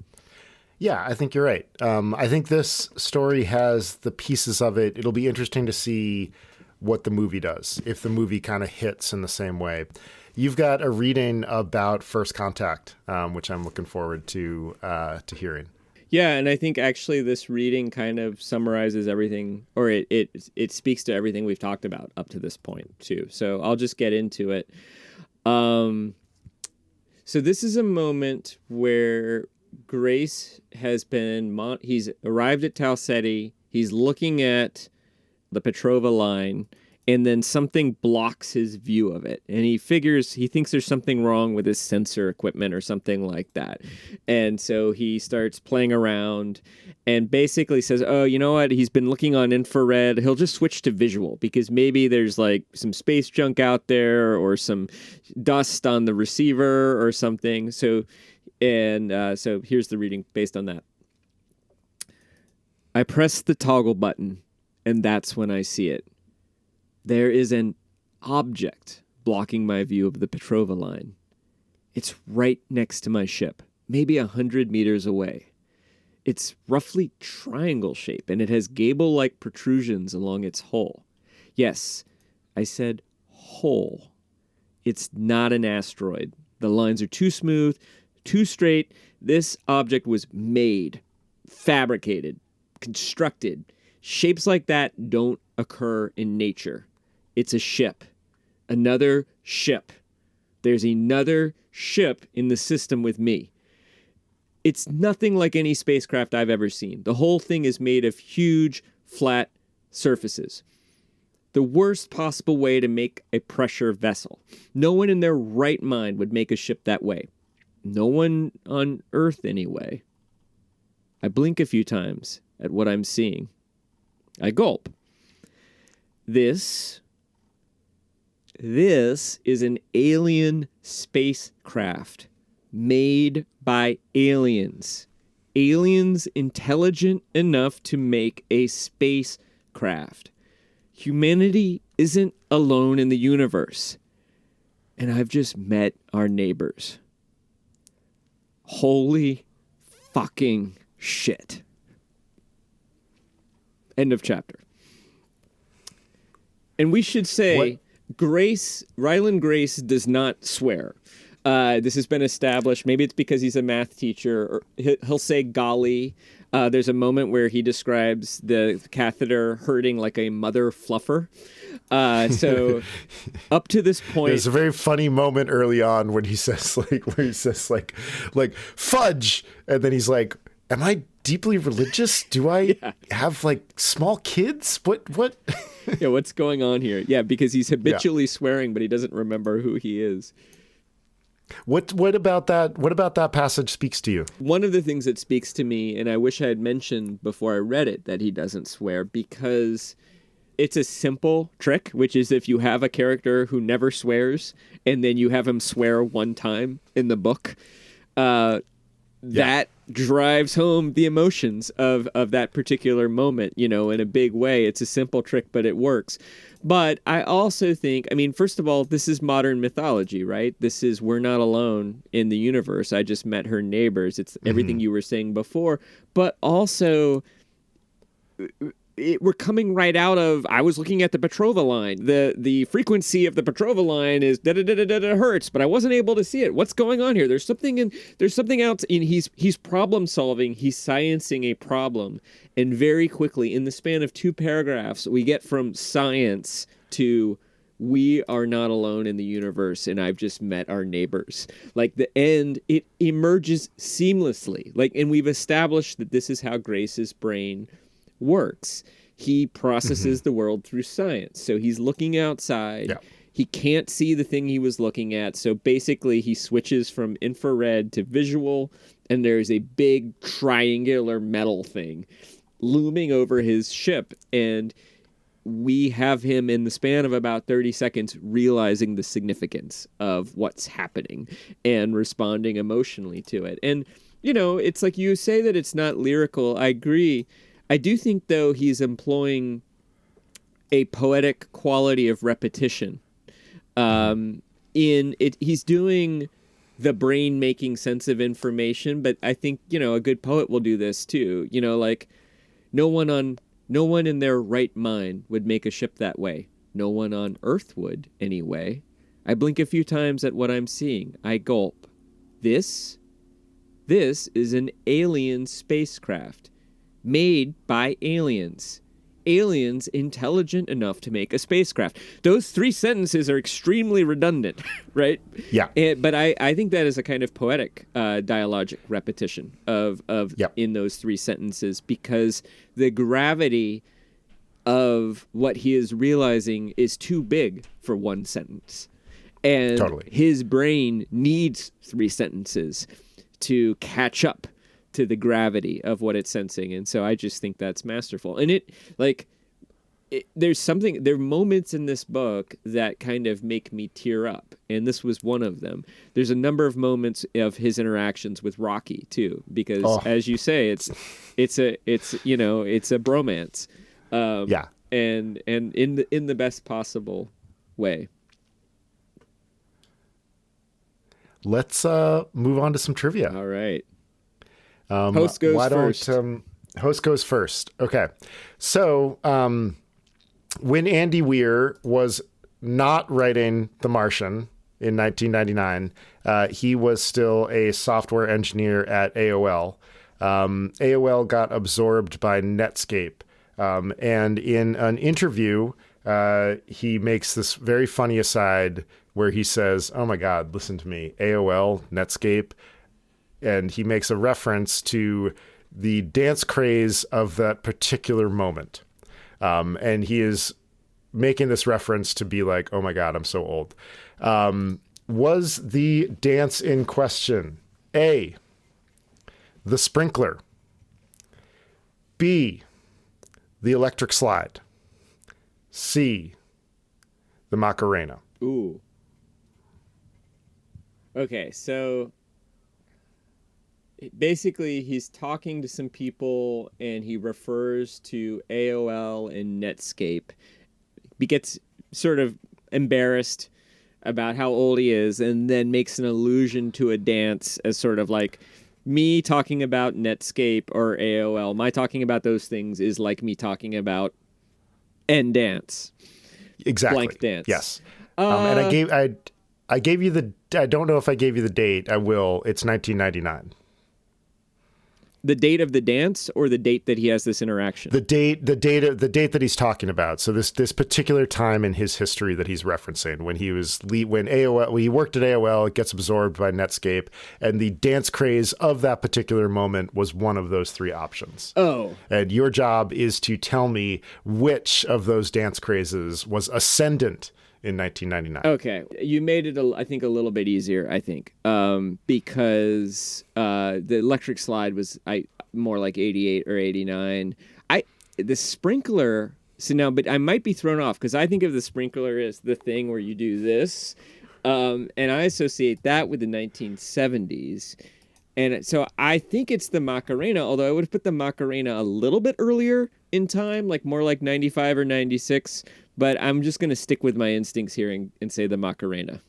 Yeah, I think you're right. I think this story has the pieces of it. It'll be interesting to see what the movie does, if the movie kind of hits in the same way. You've got a reading about First Contact, which I'm looking forward to hearing. Yeah, and I think actually this reading kind of summarizes everything, or it speaks to everything we've talked about up to this point too. So I'll just get into it. So this is a moment where Grace has been, he's arrived at Tau Ceti, he's looking at the Petrova line, and then something blocks his view of it. And he thinks there's something wrong with his sensor equipment or something like that. And so he starts playing around and basically says, oh, you know what? He's been looking on infrared. He'll just switch to visual because maybe there's like some space junk out there or some dust on the receiver or something. So here's the reading based on that. I press the toggle button, and that's when I see it. There is an object blocking my view of the Petrova line. It's right next to my ship, maybe 100 meters away. It's roughly triangle shape, and it has gable-like protrusions along its hull. Yes, I said hull. It's not an asteroid. The lines are too smooth, too straight. This object was made, fabricated, constructed. Shapes like that don't occur in nature. It's a ship. Another ship. There's another ship in the system with me. It's nothing like any spacecraft I've ever seen. The whole thing is made of huge, flat surfaces. The worst possible way to make a pressure vessel. No one in their right mind would make a ship that way. No one on Earth, anyway. I blink a few times at what I'm seeing. I gulp. This is an alien spacecraft made by aliens. Aliens intelligent enough to make a spacecraft. Humanity isn't alone in the universe. And I've just met our neighbors. Holy fucking shit. End of chapter. And we should say, Ryland Grace does not swear. This has been established. Maybe it's because he's a math teacher. Or he'll say golly. There's a moment where he describes the catheter hurting like a mother fluffer. So up to this point, there's a very funny moment early on when he says like fudge, and then he's like, "Am I deeply religious? Do I have like small kids? What?" Yeah, what's going on here? Yeah, because he's habitually swearing, but he doesn't remember who he is. What about that? What about that passage speaks to you? One of the things that speaks to me, and I wish I had mentioned before I read it, that he doesn't swear, because it's a simple trick, which is if you have a character who never swears, and then you have him swear one time in the book, that drives home the emotions of that particular moment, in a big way. It's a simple trick, but it works. But I also think, first of all, this is modern mythology, right? This is, we're not alone in the universe. I just met her neighbors. It's everything you were saying before. But also, we're coming right out of, I was looking at the Petrova line. The frequency of the Petrova line is da-da-da-da-da hertz, but I wasn't able to see it. What's going on here? There's something else. He's problem solving. He's sciencing a problem. And very quickly, in the span of 2 paragraphs, we get from science to we are not alone in the universe, and I've just met our neighbors. Like the end, it emerges seamlessly. And we've established that this is how Grace's brain works. He processes the world through science. So he's looking outside. Yeah. He can't see the thing he was looking at. So basically he switches from infrared to visual, and there's a big triangular metal thing looming over his ship. And we have him in the span of about 30 seconds realizing the significance of what's happening and responding emotionally to it. And, it's like you say that it's not lyrical. I agree. I do think, though, he's employing a poetic quality of repetition. He's doing the brain making sense of information, but I think, a good poet will do this too. No one in their right mind would make a ship that way. No one on Earth would, anyway. I blink a few times at what I'm seeing. I gulp. This is an alien spacecraft. Made by aliens. Aliens intelligent enough to make a spacecraft. Those 3 sentences are extremely redundant, right? Yeah. But I think that is a kind of poetic dialogic repetition of in those 3 sentences, because the gravity of what he is realizing is too big for one sentence. And Totally. his brain needs 3 sentences to catch up to the gravity of what it's sensing. And so I just think that's masterful. And there are moments in this book that kind of make me tear up. And this was one of them. There's a number of moments of his interactions with Rocky too, because as you say, it's a bromance. And in the best possible way. Let's move on to some trivia. All right. Host goes first. Host goes first. Okay. So when Andy Weir was not writing The Martian in 1999, he was still a software engineer at AOL. AOL got absorbed by Netscape. And in an interview, he makes this very funny aside where he says, "Oh my God, listen to me, AOL, Netscape." And he makes a reference to the dance craze of that particular moment. And he is making this reference to be like, oh my God, I'm so old. Was the dance in question A, the sprinkler, B, the electric slide, C, the Macarena? Ooh. Okay, so basically he's talking to some people and he refers to AOL and Netscape. He gets sort of embarrassed about how old he is and then makes an allusion to a dance as sort of like me talking about Netscape or AOL. My talking about those things is like me talking about N dance. Exactly. Blank dance. Yes. And I gave you I don't know if I gave you the date. I will. It's 1999. The date of the dance or the date that he has this interaction? The date that he's talking about. So this particular time in his history that he's referencing when he worked at AOL, it gets absorbed by Netscape, and the dance craze of that particular moment was one of those 3 options. Oh. And your job is to tell me which of those dance crazes was ascendant in 1999. Okay. You made it, I think, a little bit easier, because the electric slide was more like 88 or 89. The sprinkler, but I might be thrown off because I think of the sprinkler as the thing where you do this, and I associate that with the 1970s. And so I think it's the Macarena, although I would have put the Macarena a little bit earlier in time, like more like 95 or 96. But I'm just going to stick with my instincts here and say the Macarena.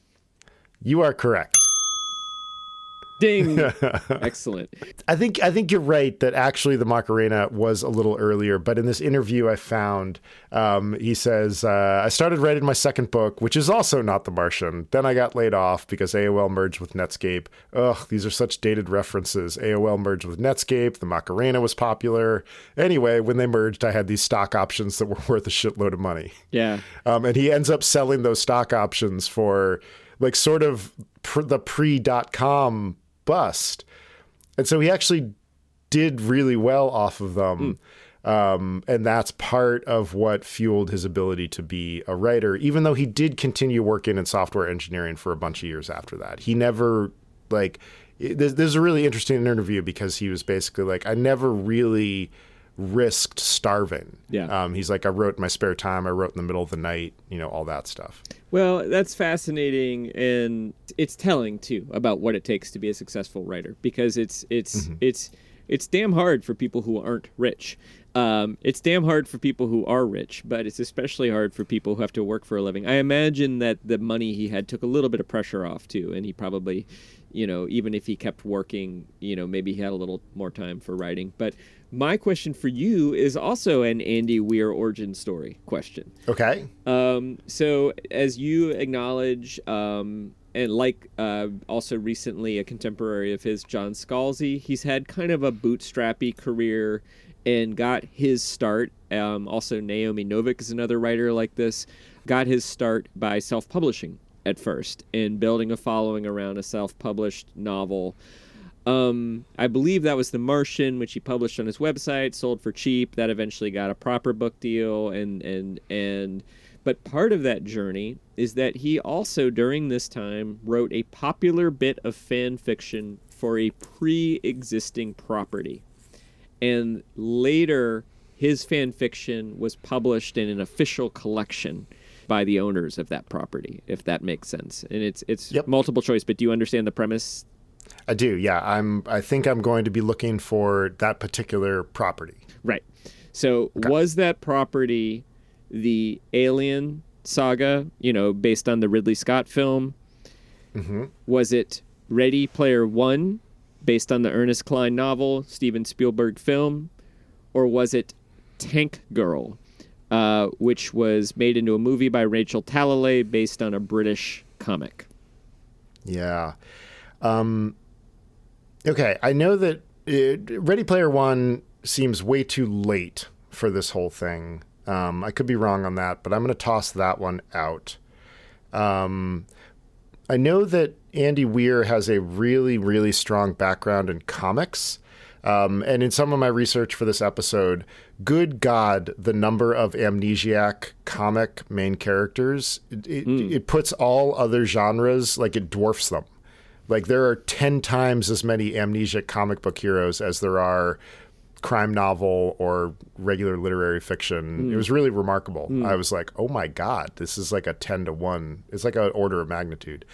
You are correct. Ding. Excellent. I think you're right that actually the Macarena was a little earlier, but in this interview I found, he says, I started writing my second book, which is also not The Martian. Then I got laid off because AOL merged with Netscape. Ugh, these are such dated references. AOL merged with Netscape. The Macarena was popular. Anyway, when they merged, I had these stock options that were worth a shitload of money. Yeah. And he ends up selling those stock options for like sort of the pre.com bust. And so he actually did really well off of them. And that's part of what fueled his ability to be a writer, even though he did continue working in software engineering for a bunch of years after that. He never, there's a really interesting interview because he was basically like, I never really risked starving. Yeah. He's like, I wrote in my spare time. I wrote in the middle of the night, all that stuff. Well, that's fascinating, and it's telling too about what it takes to be a successful writer, because it's damn hard for people who aren't rich. It's damn hard for people who are rich, but it's especially hard for people who have to work for a living. I imagine that the money he had took a little bit of pressure off too, and he probably, even if he kept working, maybe he had a little more time for writing. But my question for you is also an Andy Weir origin story question. Okay. So as you acknowledge, and also recently a contemporary of his, John Scalzi, he's had kind of a bootstrappy career and got his start. Also, Naomi Novik is another writer like this, got his start by self-publishing at first and building a following around a self-published novel. I believe that was The Martian, which he published on his website, sold for cheap. That eventually got a proper book deal, but part of that journey is that he also, during this time, wrote a popular bit of fan fiction for a pre-existing property. And later, his fan fiction was published in an official collection by the owners of that property, if that makes sense. And it's multiple choice, but do you understand the premise? I do, yeah. I think I'm going to be looking for that particular property. Right. So was that property the Alien saga, based on the Ridley Scott film? Mm-hmm. Was it Ready Player One, based on the Ernest Cline novel, Steven Spielberg film? Or was it Tank Girl, which was made into a movie by Rachel Talalay based on a British comic? Yeah. Okay, I know that Ready Player One seems way too late for this whole thing. I could be wrong on that, but I'm going to toss that one out. I know that Andy Weir has a really, really strong background in comics. And in some of my research for this episode, good God, the number of Amnesiac comic main characters, it puts all other genres, like it dwarfs them. Like there are 10 times as many amnesiac comic book heroes as there are crime novel or regular literary fiction. It was really remarkable. I was like, oh my God, this is like a 10-1. It's like an order of magnitude.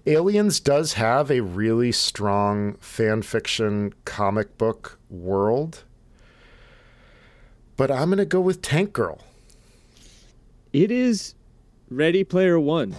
Aliens does have a really strong fan fiction comic book world, but I'm going to go with Tank Girl. It is Ready Player One.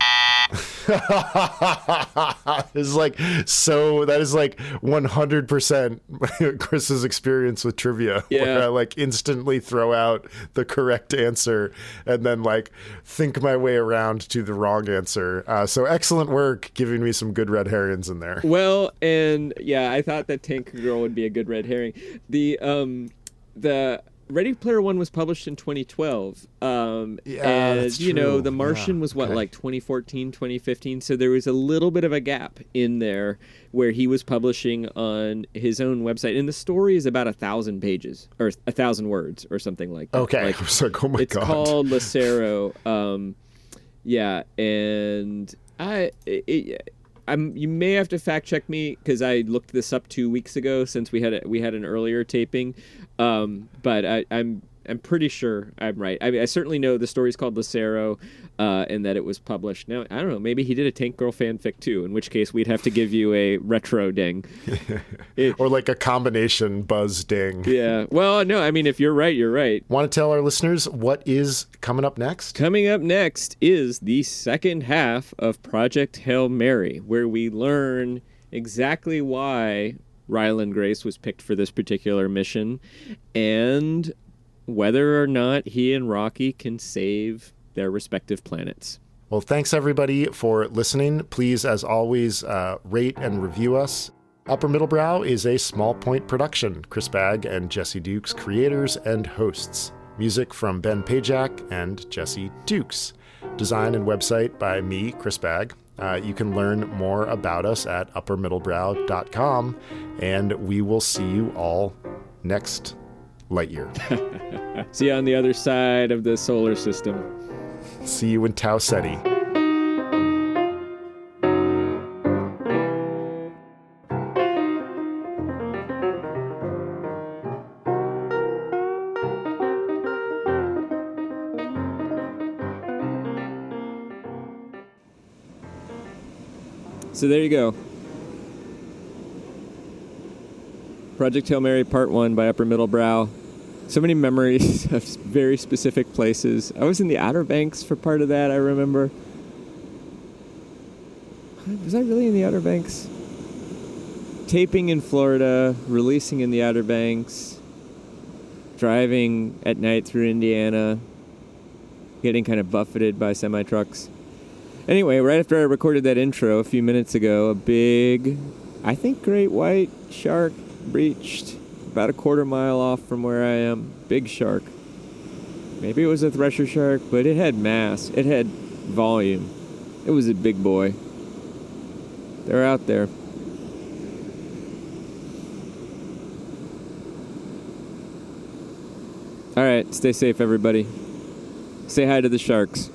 That is like 100% Chris's experience with trivia, where I like instantly throw out the correct answer and then like think my way around to the wrong answer. So excellent work giving me some good red herrings in there. Well, and yeah, I thought that Tank Girl would be a good red herring. The Ready Player One was published in 2012. That's true. The Martian was like 2014, 2015. So there was a little bit of a gap in there where he was publishing on his own website. And the story is about 1,000 pages or 1,000 words or something like that. Okay. I was like, oh my God. It's called Lucero. And you may have to fact check me because I looked this up 2 weeks ago since we had an earlier taping, but I'm pretty sure I'm right. I certainly know the story's called Lucero, and that it was published. Now I don't know. Maybe he did a Tank Girl fanfic too. In which case we'd have to give you a retro ding, or like a combination buzz ding. Yeah. Well, no. I mean, if you're right, you're right. Want to tell our listeners what is coming up next? Coming up next is the second half of Project Hail Mary, where we learn exactly why Ryland Grace was picked for this particular mission, and whether or not he and Rocky can save their respective planets. Well, thanks everybody for listening. Please, as always, rate and review us. Upper Middle Brow is a Small Point production. Chris Bagg and Jesse Dukes, creators and hosts. Music from Ben Pajak and Jesse Dukes. Design and website by me, Chris Bagg. You can learn more about us at uppermiddlebrow.com, and we will see you all next light year. See you on the other side of the solar system. See you in Tau Ceti. So there you go. Project Hail Mary Part 1 by Upper Middle Brow. So many memories of very specific places. I was in the Outer Banks for part of that, I remember. Was I really in the Outer Banks? Taping in Florida, releasing in the Outer Banks, driving at night through Indiana, getting kind of buffeted by semi-trucks. Anyway, right after I recorded that intro a few minutes ago, a big, I think great white shark breached about a quarter mile off from where I am. Big shark. Maybe it was a thresher shark, but it had mass. It had volume. It was a big boy. They're out there. All right, stay safe, everybody. Say hi to the sharks.